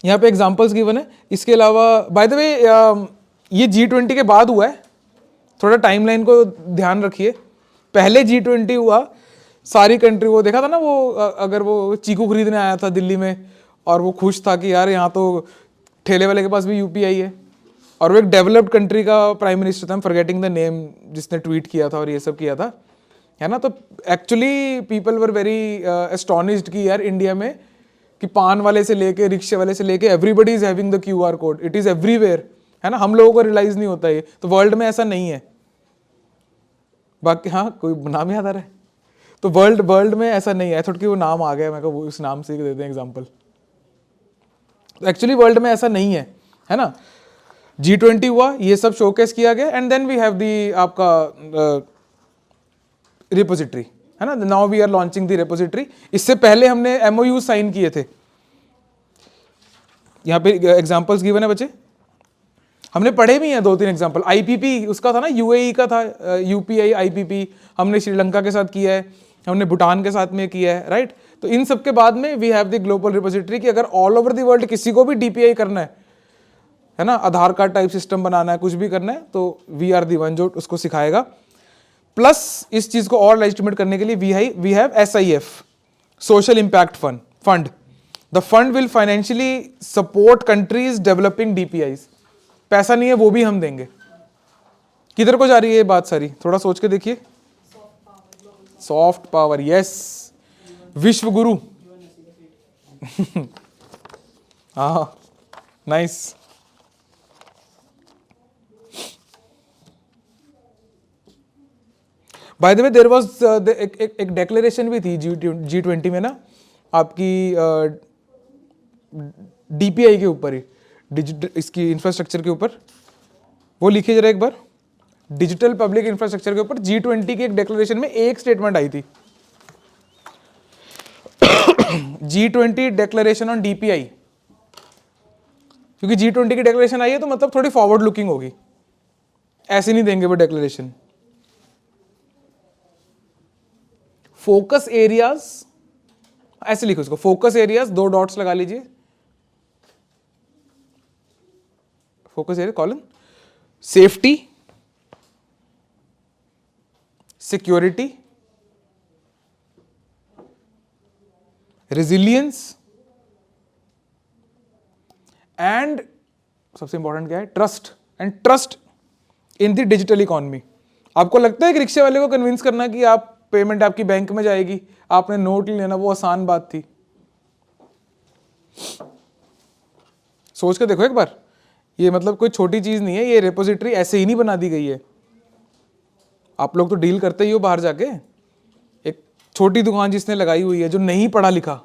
[SPEAKER 1] यहाँ पे एग्जांपल्स गिवन है। इसके अलावा बाय द वे ये G20 के बाद हुआ है, थोड़ा टाइमलाइन को ध्यान रखिए। पहले G20 हुआ, सारी कंट्री, वो देखा था ना वो अगर वो चीकू खरीदने आया था दिल्ली में और वो खुश था कि यार यहाँ तो ठेले वाले के पास भी यूपीआई है, और वो एक डेवलप्ड कंट्री का प्राइम मिनिस्टर था, फॉरगेटिंग द नेम, जिसने ट्वीट किया था और ये सब किया था, है ना। तो actually people were very astonished कि यार इंडिया में कि पान वाले से लेके रिक्शे वाले से लेके everybody is having the QR code, it is everywhere, है ना। हम लोगों को रियलाइज नहीं होता ये, तो वर्ल्ड में ऐसा नहीं है। बाकी हाँ, कोई नाम याद आ रहा है तो वर्ल्ड में ऐसा नहीं है। थोड़ा कि वो नाम आ गया, मैं को उस नाम से देते हैं एग्जांपल। एक्चुअली वर्ल्ड में ऐसा नहीं है ना। G20 हुआ, ये सब शोकेस किया गया, and then we have the आपका रिपोजिटरी, है ना। Now we are launching the repository. इससे पहले हमने MOU साइन किए थे। यहाँ पे एग्जांपल्स गिवन है बच्चे, हमने पढ़े भी हैं 2-3 एग्जांपल। IPP उसका था ना, UAE का था, UPI IPP हमने श्रीलंका के साथ किया है, हमने भूटान के साथ में किया है, राइट। तो इन सब के बाद में we have the global repository कि अगर ऑल ओवर द वर्ल्ड किसी को भी DPI करना है ना, आधार कार्ड टाइप सिस्टम बनाना है, कुछ भी करना है, तो वी आर दी वन जो उसको सिखाएगा। प्लस इस चीज को और एस्टिमेट करने के लिए we have SIF, social impact fund. The fund will financially support countries developing DPIs। पैसा नहीं है, वो भी हम देंगे। किधर को जा रही है ये बात सारी, थोड़ा सोच के देखिए। सॉफ्ट पावर, यस, विश्व गुरु। हाँ, nice. By the way there was एक डेक्लेरेशन भी थी G20 में ना, आपकी DPI के ऊपर ही, डिजिटल इसकी इंफ्रास्ट्रक्चर के ऊपर। वो लिखिए जरा एक बार, डिजिटल पब्लिक इंफ्रास्ट्रक्चर के ऊपर G20 की एक डेक्लेरेशन में एक स्टेटमेंट आई थी, G20 डेक्लेरेशन ऑन DPI। क्योंकि G20 की डेक्लेरेशन आई है तो मतलब थोड़ी फॉरवर्ड लुकिंग होगी, ऐसे नहीं देंगे वो डेक्लेरेशन। फोकस एरियाज, ऐसे लिखो इसको, फोकस एरियाज, 2 डॉट्स लगा लीजिए, focus area colon, safety, security, resilience, and सबसे इंपॉर्टेंट क्या है, trust, and trust in the digital economy. आपको लगता है कि रिक्शे वाले को कन्विंस करना कि आप पेमेंट आपकी बैंक में जाएगी, आपने नोट नहीं लेना, वो आसान बात थी? सोच के देखो एक बार, ये मतलब कोई छोटी चीज नहीं है, ये रिपोजिटरी ऐसे ही नहीं बना दी गई है। आप लोग तो डील करते ही हो बाहर जाके। एक छोटी दुकान जिसने लगाई हुई है, जो नहीं पढ़ा लिखा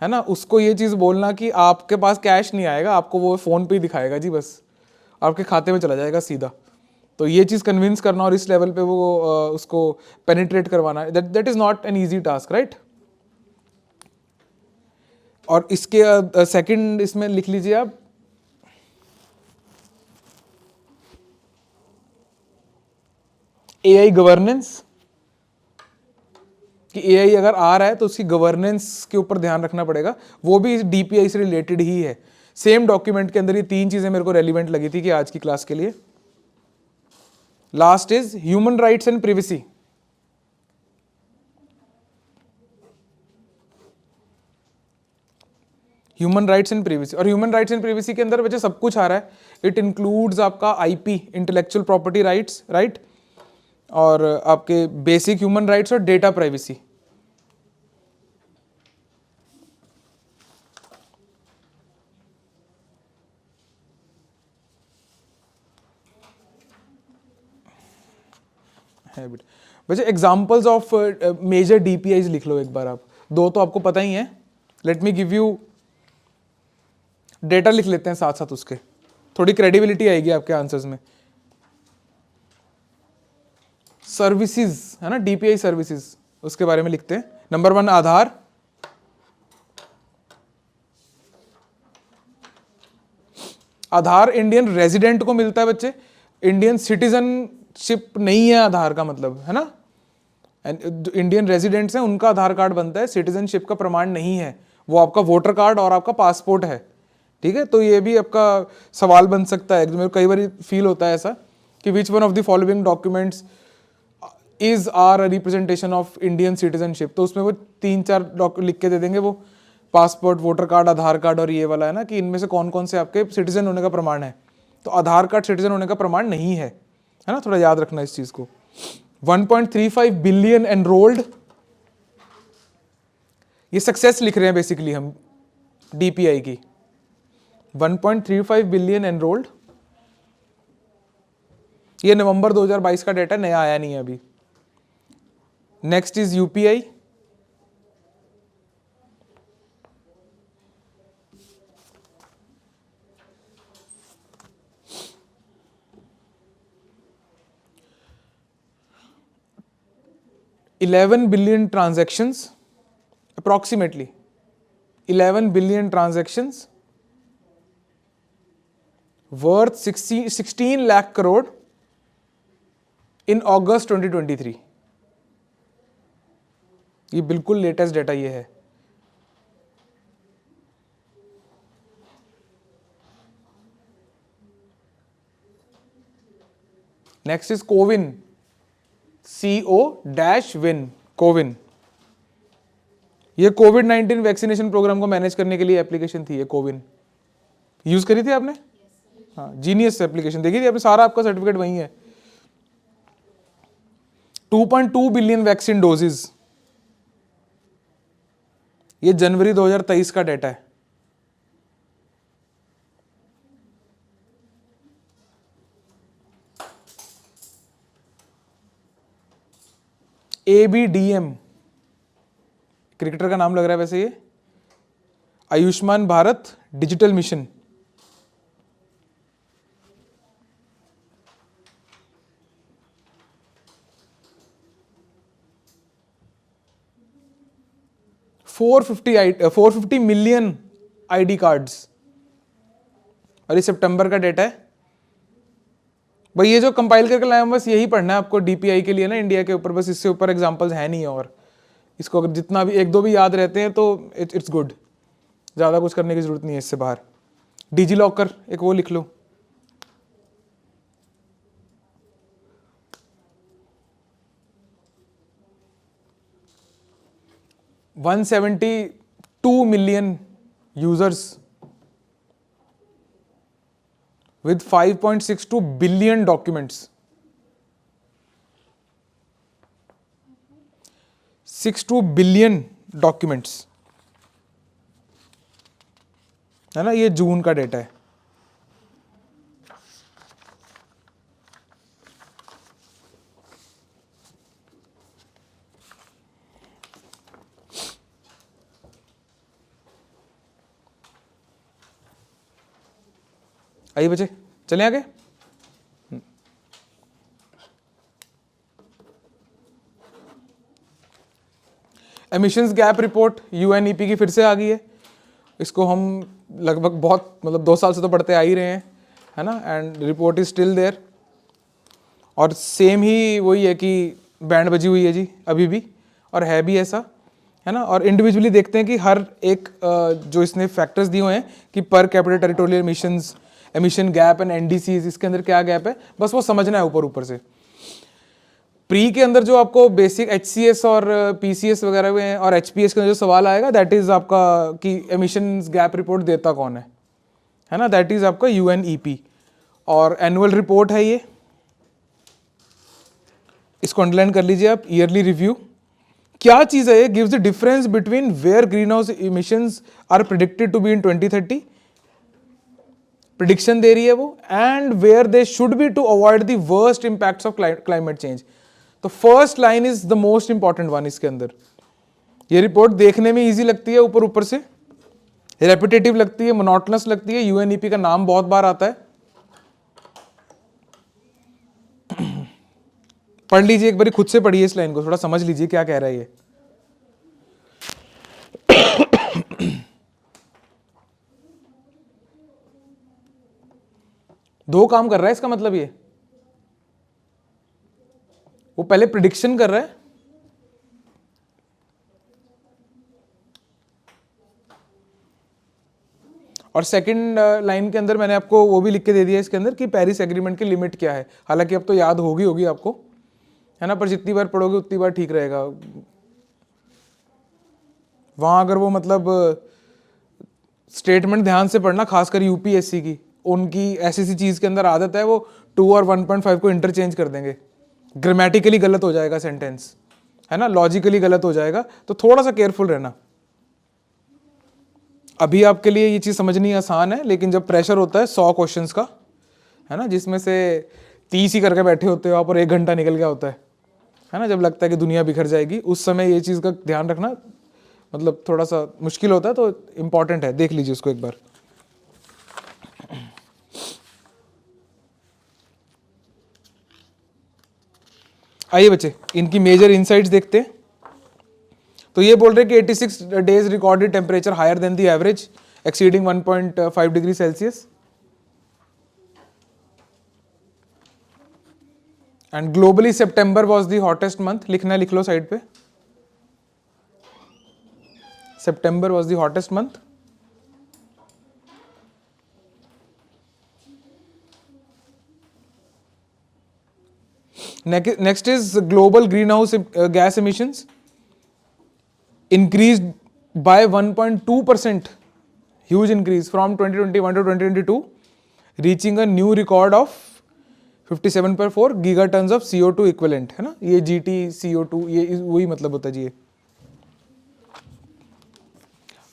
[SPEAKER 1] है ना, उसको ये चीज बोलना कि आपके पास कैश नहीं आएगा, आपको वो फोन पे ही दिखाएगा जी, बस आपके खाते में चला जाएगा सीधा। तो ये चीज कन्विंस करना और इस लेवल पे वो उसको पेनिट्रेट करवाना, that is not an easy task, right. और इसके सेकंड इसमें लिख लीजिए आप, AI गवर्नेंस, कि AI अगर आ रहा है तो उसकी गवर्नेंस के ऊपर ध्यान रखना पड़ेगा, वो भी DPI से रिलेटेड ही है। सेम डॉक्यूमेंट के अंदर ये 3 चीजें मेरे को रेलिवेंट लगी थी कि आज की क्लास के लिए। Last is human rights and privacy. Human rights and privacy, और ह्यूमन राइट्स एंड प्रिवेसी के अंदर वैसे सब कुछ आ रहा है। इट इंक्लूड्स आपका IP, intellectual property rights, right, और आपके बेसिक ह्यूमन राइट्स और डेटा प्राइवेसी। वैसे एग्जाम्पल्स ऑफ मेजर DPIs लिख लो एक बार आप, 2 तो आपको पता ही है। Let me give you data, लिख लेते हैं साथ साथ उसके, थोड़ी क्रेडिबिलिटी आएगी आपके आंसर्स में। सर्विसेज है ना, DPI सर्विसेज, उसके बारे में लिखते हैं। नंबर 1 आधार, आधार इंडियन रेजिडेंट को मिलता है बच्चे, इंडियन सिटीजनशिप नहीं है आधार का मतलब, है ना। इंडियन रेजिडेंट्स हैं उनका आधार कार्ड बनता है, सिटीजनशिप का प्रमाण नहीं है। वो आपका वोटर कार्ड और आपका पासपोर्ट है, ठीक है। तो ये भी आपका सवाल बन सकता है, मेरे कई बार फील होता है ऐसा कि which one of the following documents is our representation of Indian citizenship. तो उसमें वो 3-4 लिख के दे देंगे, वो passport, voter card, Aadhaar card और ये वाला है ना, कि इनमें से कौन कौन से आपके सिटीजन होने का प्रमाण है। तो आधार कार्ड सिटीजन होने का प्रमाण नहीं है ना, थोड़ा याद रखना इस चीज को। 1.35 बिलियन एनरोल्ड, ये सक्सेस लिख रहे हैं बेसिकली हम डीपीआई की। 1.35 बिलियन एनरोल्ड, ये नवंबर 2022 का डेटा, नया आया नहीं है अभी। Next is UPI, $11 billion transactions, approximately 11 billion transactions worth 16 lakh crore in August 2023। ये बिल्कुल लेटेस्ट डेटा ये है। Next is CoWIN, CO-WIN, CoWIN. ये कोविड-19 वैक्सीनेशन प्रोग्राम को मैनेज करने के लिए एप्लीकेशन थी ये कोविन। यूज करी थी आपने? हाँ, जीनियस एप्लीकेशन देखी थी आपने, सारा आपका सर्टिफिकेट वही है। 2.2 बिलियन वैक्सीन डोजेज, ये जनवरी 2023 का डेटा है। ABDM, क्रिकेटर का नाम लग रहा है वैसे ये, Ayushman Bharat digital mission. $450 million ID cards, और ये सितंबर का डेटा है। भाई ये जो कंपाइल करके लाया हूं, बस यही पढ़ना है आपको डीपीआई के लिए ना, इंडिया के ऊपर, बस इससे ऊपर एग्जांपल्स है नहीं। और इसको अगर जितना भी 1-2 भी याद रहते हैं तो इट्स गुड, ज़्यादा कुछ करने की जरूरत नहीं है इससे बाहर। डिजी लॉकर एक वो लिख लो, $172 million users with 5.62 billion documents, 62 billion documents, है ना। ये जून का डेटा है। आइए बच्चे चलें आगे। एमिशंस गैप रिपोर्ट UNEP की फिर से आ गई है। इसको हम लगभग बहुत 2 साल से तो पढ़ते आ ही रहे हैं, है ना। And report is still there, और सेम ही वही है कि बैंड बजी हुई है जी अभी भी, और है भी ऐसा, है ना। और इंडिविजुअली देखते हैं कि हर एक जो इसने फैक्टर्स दिए हुए हैं कि पर capital territorial emissions, emission gap and NDCs, इसके अंदर क्या गैप है, बस वो समझना है ऊपर ऊपर से। प्री के अंदर जो आपको बेसिक HCS और PCS वगैरह हुए हैं, और HPS के अंदर जो सवाल आएगा दैट इज आपका कि एमिशंस गैप रिपोर्ट देता कौन है ना, दैट इज आपका UNEP। और एनुअल रिपोर्ट है ये, इसको अंडरलाइन कर लीजिए आप। ईयरली रिव्यू क्या चीज है, ये gives the difference between where greenhouse emissions are predicted to be in 2030, prediction दे रही है वो, and where they should be to avoid the worst impacts of climate change. तो first line is the most important one इसके अंदर। ये रिपोर्ट देखने में इजी लगती है ऊपर ऊपर से, रेपिटेटिव लगती है, मोनोटोनस लगती है, UNEP का नाम बहुत बार आता है। पढ़ लीजिए एक बार, खुद से पढ़िए इस लाइन को, थोड़ा समझ लीजिए क्या कह रहा है ये। दो काम कर रहा है इसका मतलब ये, वो पहले प्रिडिक्शन कर रहा है और सेकंड लाइन के अंदर मैंने आपको वो भी लिख के दे दिया इसके अंदर कि पेरिस एग्रीमेंट की लिमिट क्या है। हालांकि अब तो याद होगी आपको, है ना, पर जितनी बार पढ़ोगे उतनी बार ठीक रहेगा। वहाँ अगर वो मतलब स्टेटमेंट ध्यान से पढ़ना, खासकर यूपीएससी की, उनकी ऐसी सी चीज़ के अंदर आदत है वो 2 और 1.5 को इंटरचेंज कर देंगे। ग्रामेटिकली गलत हो जाएगा सेंटेंस, है ना, लॉजिकली गलत हो जाएगा, तो थोड़ा सा केयरफुल रहना। अभी आपके लिए ये चीज़ समझनी आसान है, लेकिन जब प्रेशर होता है 100 क्वेश्चंस का, है ना, जिसमें से 30 ही करके बैठे होते हो आप और 1 घंटा निकल गया होता है ना, जब लगता है कि दुनिया बिखर जाएगी, उस समय ये चीज़ का ध्यान रखना मतलब थोड़ा सा मुश्किल होता है, तो इम्पॉर्टेंट है, देख लीजिए उसको एक बार। आइए बच्चे, इनकी मेजर इनसाइट्स देखते हैं। तो ये बोल रहे हैं कि 86 days recorded temperature higher than the average exceeding 1.5 degree Celsius and globally September was the hottest month. लिखना है, लिख लो साइड पे, September was the hottest month. Next is global greenhouse gas emissions increased by 1.2%, huge increase from 2021 to 2022, reaching a new record of 57.4 gigatons of CO2 equivalent, है ना, ये GT CO2 ये वही मतलब होता है जी। ये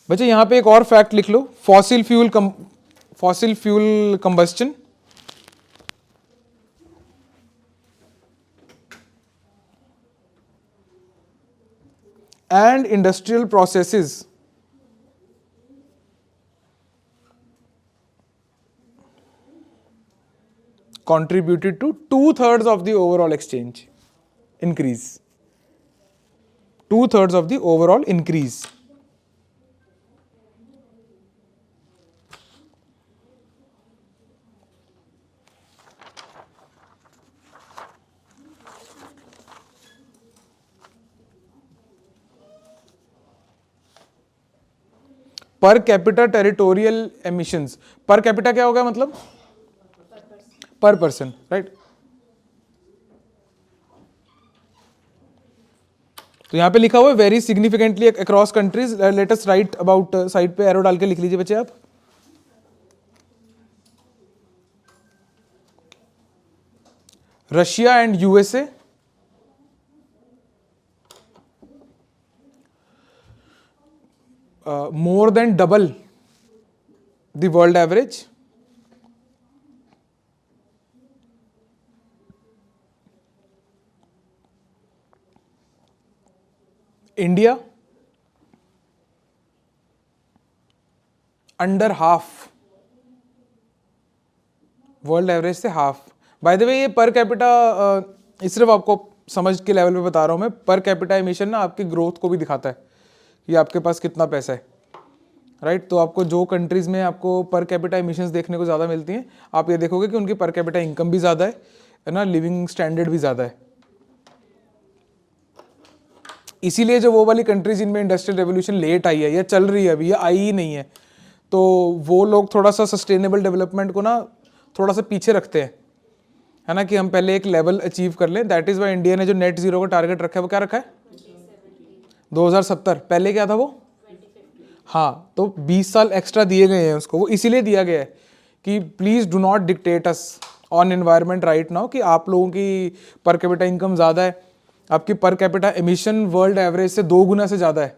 [SPEAKER 1] बच्चे यहाँ पे एक और फैक्ट लिख लो, fossil fuel combustion and industrial processes contributed to 2/3 of the overall exchange increase. 2/3 of the overall increase. Per capita territorial emissions, per capita क्या होगा मतलब पर पर्सन, राइट। तो यहां पे लिखा हुआ है very significantly across countries. Let us right about, side पे एरो डाल के लिख लीजिए बच्चे आप। Russia and USA, more than double the world average. India under half world average से हाफ। बाय द वे ये पर कैपिटा सिर्फ आपको समझ के लेवल पे बता रहा हूँ मैं। पर कैपिटा एमिशन ना आपकी ग्रोथ को भी दिखाता है कि आपके पास कितना पैसा है, राइट। तो आपको जो कंट्रीज में आपको पर कैपिटा एमिशंस देखने को ज़्यादा मिलती हैं, आप ये देखोगे कि उनकी पर कैपिटा इनकम भी ज़्यादा है ना, लिविंग स्टैंडर्ड भी ज़्यादा है। इसीलिए जो वो वाली कंट्रीज जिनमें इंडस्ट्रियल रेवोल्यूशन लेट आई है या चल रही है अभी या आई ही नहीं है, तो वो लोग थोड़ा सा सस्टेनेबल डेवलपमेंट को ना थोड़ा सा पीछे रखते हैं, है ना, कि हम पहले एक लेवल अचीव कर लें। दैट इज़ वाई इंडिया ने जो नेट जीरो का टारगेट रखा है वो क्या रखा है 2070। पहले क्या था वो 2050। हाँ, तो 20 साल एक्स्ट्रा दिए गए हैं उसको। वो इसीलिए दिया गया है कि please do not dictate us on environment right now, कि आप लोगों की पर कैपिटा इनकम ज़्यादा है, आपकी per capita emission world average से 2 गुना से ज़्यादा है,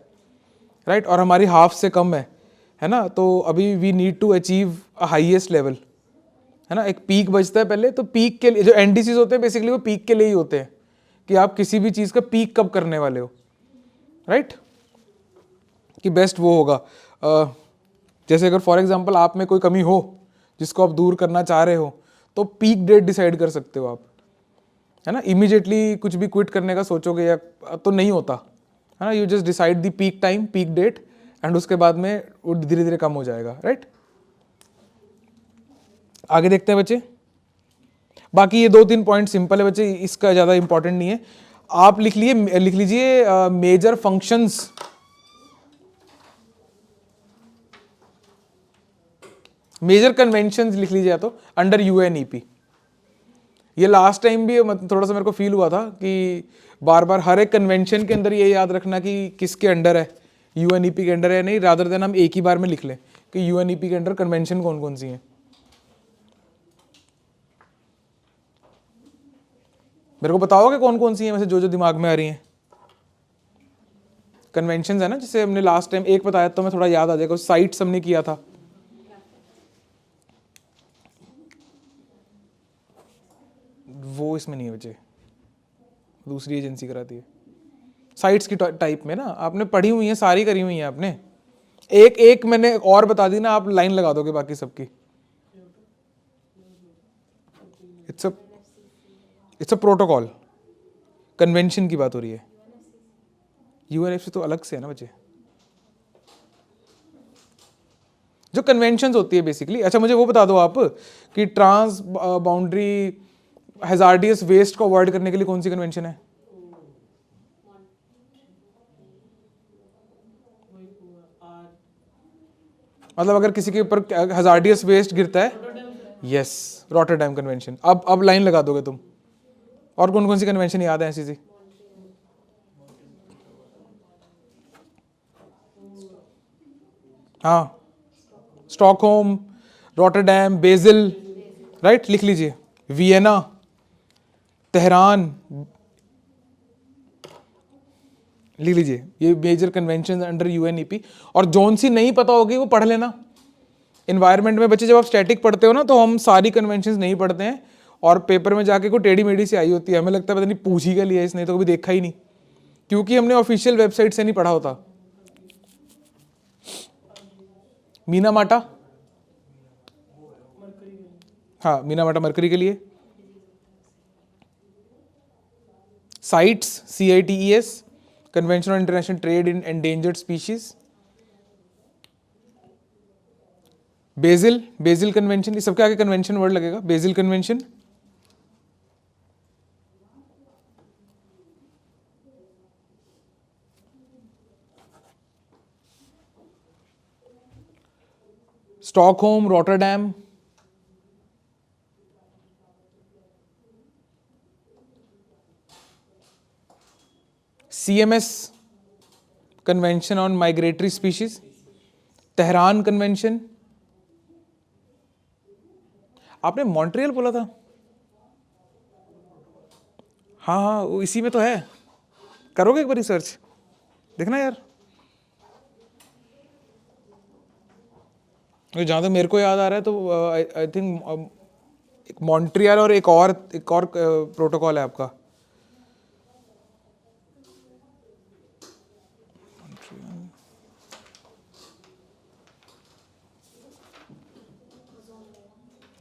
[SPEAKER 1] राइट, और हमारी हाफ से कम है ना। तो अभी we need to achieve a highest level, है ना। एक पीक बचता है पहले, तो पीक के लिए जो एनडीसीज होते हैं बेसिकली वो पीक के लिए ही होते हैं कि आप किसी भी चीज़ का पीक कब करने वाले हो, राइट, कि बेस्ट वो होगा। जैसे अगर फॉर एग्जांपल आप में कोई कमी हो जिसको आप दूर करना चाह रहे हो, तो पीक डेट डिसाइड कर सकते हो आप, है ना। इमीडिएटली कुछ भी क्विट करने का सोचोगे या तो नहीं होता, है ना। You just decide the peak time, peak date, and उसके बाद में वो धीरे धीरे कम हो जाएगा, राइट। आगे देखते हैं बच्चे। बाकी ये 2-3 पॉइंट सिंपल है बच्चे, इसका ज़्यादा इंपॉर्टेंट नहीं है। आप लिख लीजिए मेजर फंक्शंस मेजर कन्वेंशंस लिख लीजिए तो अंडर यूएनईपी। ये लास्ट टाइम भी थोड़ा सा मेरे को फील हुआ था कि बार बार हर एक कन्वेंशन के अंदर ये याद रखना कि किसके अंडर है, यूएनईपी के अंडर है नहीं, रादर देन हम एक ही बार में लिख लें कि यूएनईपी के अंडर कन्वेंशन कौन कौन सी हैं। मेरे को बताओगे कौन कौन सी हैं वैसे जो जो दिमाग में आ रही हैं? कन्वेंशंस है ना, जैसे हमने लास्ट टाइम एक बताया तो मैं थोड़ा याद आ जाएगा, साइट्स हमने किया था, वो इसमें नहीं है बच्चे, दूसरी एजेंसी कराती है। साइट्स की टाइप में ना आपने पढ़ी हुई है, सारी करी हुई है आपने, एक एक मैंने और बता दी ना, आप लाइन लगा दोगे बाकी सबकी। इट्स अ प्रोटोकॉल, कन्वेंशन की बात हो रही है। यूएनएफसी तो अलग से है ना बच्चे, जो कन्वेंशंस होती है बेसिकली। अच्छा मुझे वो बता दो आप कि ट्रांस बाउंड्री हैजार्डियस वेस्ट को अवॉइड करने के लिए कौन सी कन्वेंशन है? मतलब अगर किसी के ऊपर हैजार्डियस वेस्ट गिरता है, यस, रॉटरडैम कन्वेंशन। अब लाइन लगा दोगे तुम। और कौन कौन सी कन्वेंशन याद है ऐसी सी? हाँ, स्टॉकहोम, रॉटरडैम, बेजिल, राइट, लिख लीजिए। वियना, तेहरान, लिख लीजिए, ये मेजर कन्वेंशन अंडर यूएनईपी। और जोन सी नहीं पता होगी वो पढ़ लेना। इन्वायरमेंट में बच्चे जब आप स्टैटिक पढ़ते हो ना तो हम सारी कन्वेंशंस नहीं पढ़ते हैं, और पेपर में जाके कोई टेढ़ी मेढ़ी से आई होती है, हमें लगता है पता नहीं पूछ ही क्या लिया इसने, तो कभी देखा ही नहीं, क्योंकि हमने ऑफिशियल वेबसाइट से नहीं पढ़ा होता। मीना माटा, हाँ मीना माटा मरकरी के लिए। Sites, CITES, convention on international trade in endangered species. Basil, Basil convention, इस सबके आगे कन्वेंशन वर्ड लगेगा, Basil convention. Stockholm, Rotterdam, CMS, convention on migratory species, Tehran convention. आपने मॉन्ट्रियल बोला था? हाँ हाँ, वो इसी में तो है, करोगे एक बार रिसर्च, देखना यार। जहाँ तक मेरे को याद आ रहा है तो आई थिंक एक मॉन्ट्रियल और एक और प्रोटोकॉल है आपका,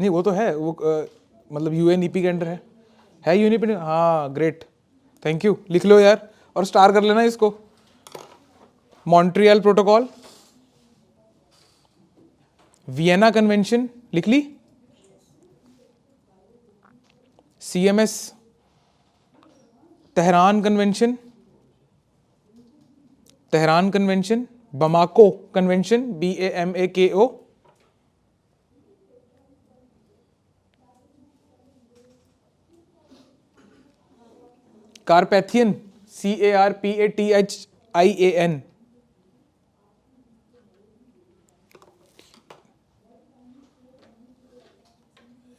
[SPEAKER 1] नहीं वो तो है, वो मतलब यूएनईपी के अंडर है यूएनईपी। हाँ ग्रेट, थैंक यू, लिख लो यार और स्टार कर लेना इसको। मॉन्ट्रियल प्रोटोकॉल, वियना कन्वेंशन लिख ली, CMS, Tehran convention, Tehran convention, Bamako convention, BAMAKO, कारपैथियन, CARPATHIAN,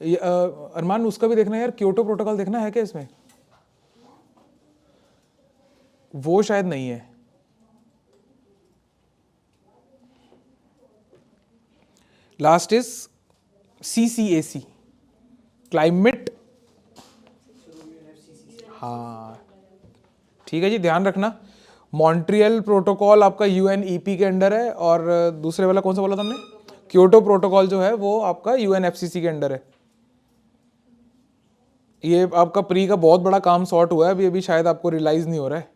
[SPEAKER 1] अरमान उसका भी देखना यार, क्योटो प्रोटोकॉल देखना है क्या इसमें? वो शायद नहीं है। लास्ट इज CCAC, क्लाइमेट, हाँ ठीक है जी, ध्यान रखना। मॉन्ट्रियल प्रोटोकॉल आपका यूएनईपी के अंडर है, और दूसरे वाला कौन सा बोला था हमने? क्योटो प्रोटोकॉल जो है वो आपका यूएनएफसीसी के अंडर है। ये आपका प्री का बहुत बड़ा काम सॉर्ट हुआ है, अभी अभी शायद आपको रियलाइज नहीं हो रहा है।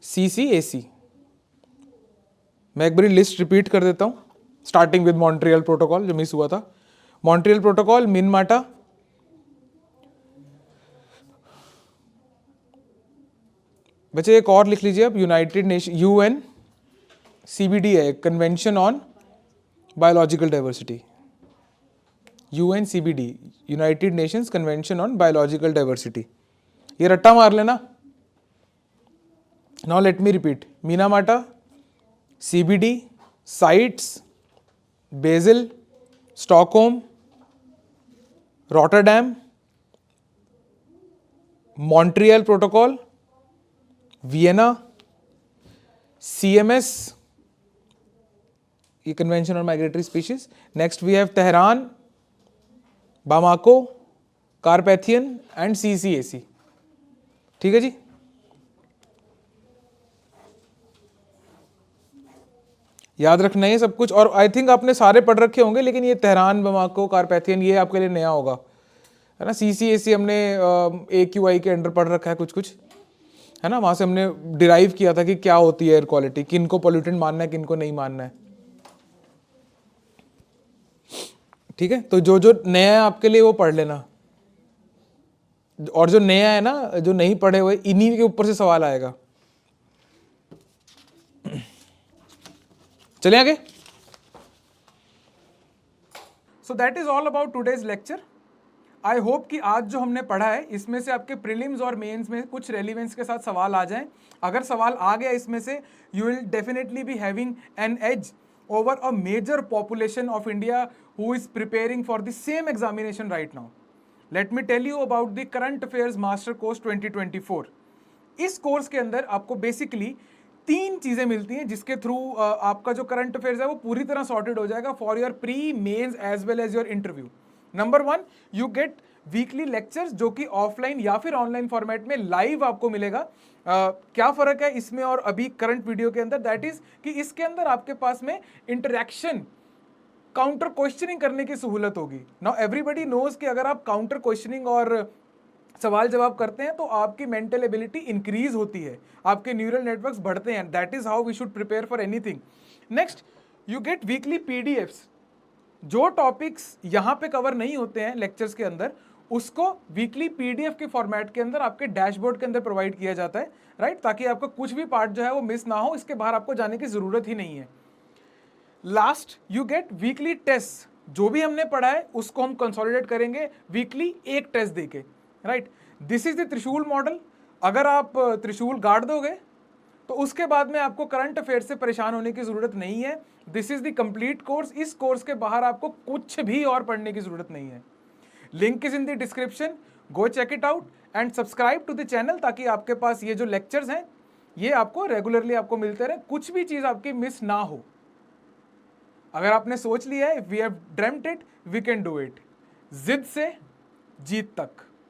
[SPEAKER 1] CCAC, मैं एक बार लिस्ट रिपीट कर देता हूं, स्टार्टिंग विद मॉन्ट्रियल प्रोटोकॉल जो मिस हुआ था। मॉन्ट्रियल प्रोटोकॉल, मिनमाटा, बच्चे एक और लिख लीजिए अब, यूनाइटेड नेशन, UN CBD है, convention on biological diversity, UNCBD, United Nations convention on biological diversity. ये रट्टा मार लेना। Now let me repeat, Minamata, CBD, CITES, Basel, Stockholm, Rotterdam, Montreal protocol, Vienna, CMS, ये convention on migratory species. Next we have Tehran, Bamako, Carpathian and CCAC। ठीक है जी। याद रखना है सब कुछ, और आई थिंक आपने सारे पढ़ रखे होंगे, लेकिन ये तेहरान, बामाको, कारपैथियन ये आपके लिए नया होगा, है ना। CCAC हमने AQI के अंडर पढ़ रखा है कुछ कुछ, है ना। वहाँ से हमने डिराइव किया था कि क्या होती है एयर क्वालिटी, किन को पोल्यूटेंट मानना है, किन को नहीं मानना है। ठीक है, तो जो जो नया है आपके लिए वो पढ़ लेना, और जो नया है ना, जो नहीं पढ़े हुए, इन्हीं के ऊपर से सवाल आएगा। चले आगे। So that is all about today's lecture. I hope कि आज जो हमने पढ़ा है इसमें से आपके प्रीलिम्स और मेंस में कुछ रेलिवेंस के साथ सवाल आ जाएं। अगर सवाल आ गया इसमें से, you will definitely be having an edge over a major population of India who is preparing for the same examination right now. Let me tell you about the Current Affairs Master Course 2024. इस कोर्स के अंदर आपको बेसिकली 3 चीजें मिलती हैं जिसके थ्रू आपका जो करंट अफेयर्स है वो पूरी तरह सॉर्टेड हो जाएगा for your pre, mains as well as your interview. Number 1, you get weekly lectures जो कि ऑफलाइन या फिर ऑनलाइन फॉर्मेट में लाइव आपको मिलेगा। क्या फर्क है इसमें और अभी करंट वीडियो के अंदर, दैट इज कि इसके अंदर आपके पास में इंटरेक्शन, काउंटर क्वेश्चनिंग करने की सहूलत होगी। नाउ एवरीबडी नोज कि अगर आप काउंटर क्वेश्चनिंग और सवाल जवाब करते हैं तो आपकी मेंटल एबिलिटी इंक्रीज होती है, आपके न्यूरल नेटवर्क्स बढ़ते हैं। That is how we should prepare for anything. Next, you get weekly PDFs। जो टॉपिक्स यहाँ पे कवर नहीं होते हैं लेक्चर्स के अंदर, उसको वीकली PDF के फॉर्मेट के अंदर आपके डैशबोर्ड के अंदर प्रोवाइड किया जाता है, राइट, ताकि आपका कुछ भी पार्ट जो है वो मिस ना हो, इसके बाहर आपको जाने की जरूरत ही नहीं है। Last, you get weekly test. जो भी हमने पढ़ा है उसको हम कंसोलिडेट करेंगे वीकली एक टेस्ट देके, राइट। दिस इज द त्रिशूल मॉडल। अगर आप त्रिशूल गाड़ दोगे तो उसके बाद में आपको करंट अफेयर से परेशान होने की जरूरत नहीं है। This is the complete course. इस कोर्स के बाहर आपको कुछ भी और पढ़ने की जरूरत नहीं है। Link is in the description, go check it out and subscribe to the channel, ताकि आपके पास ये जो लेक्चर्स हैं ये आपको रेगुलरली आपको मिलते रहे, कुछ भी चीज आपकी मिस ना हो। अगर आपने सोच लिया है, we have dreamed it, we can do it. जिद से जीत तक।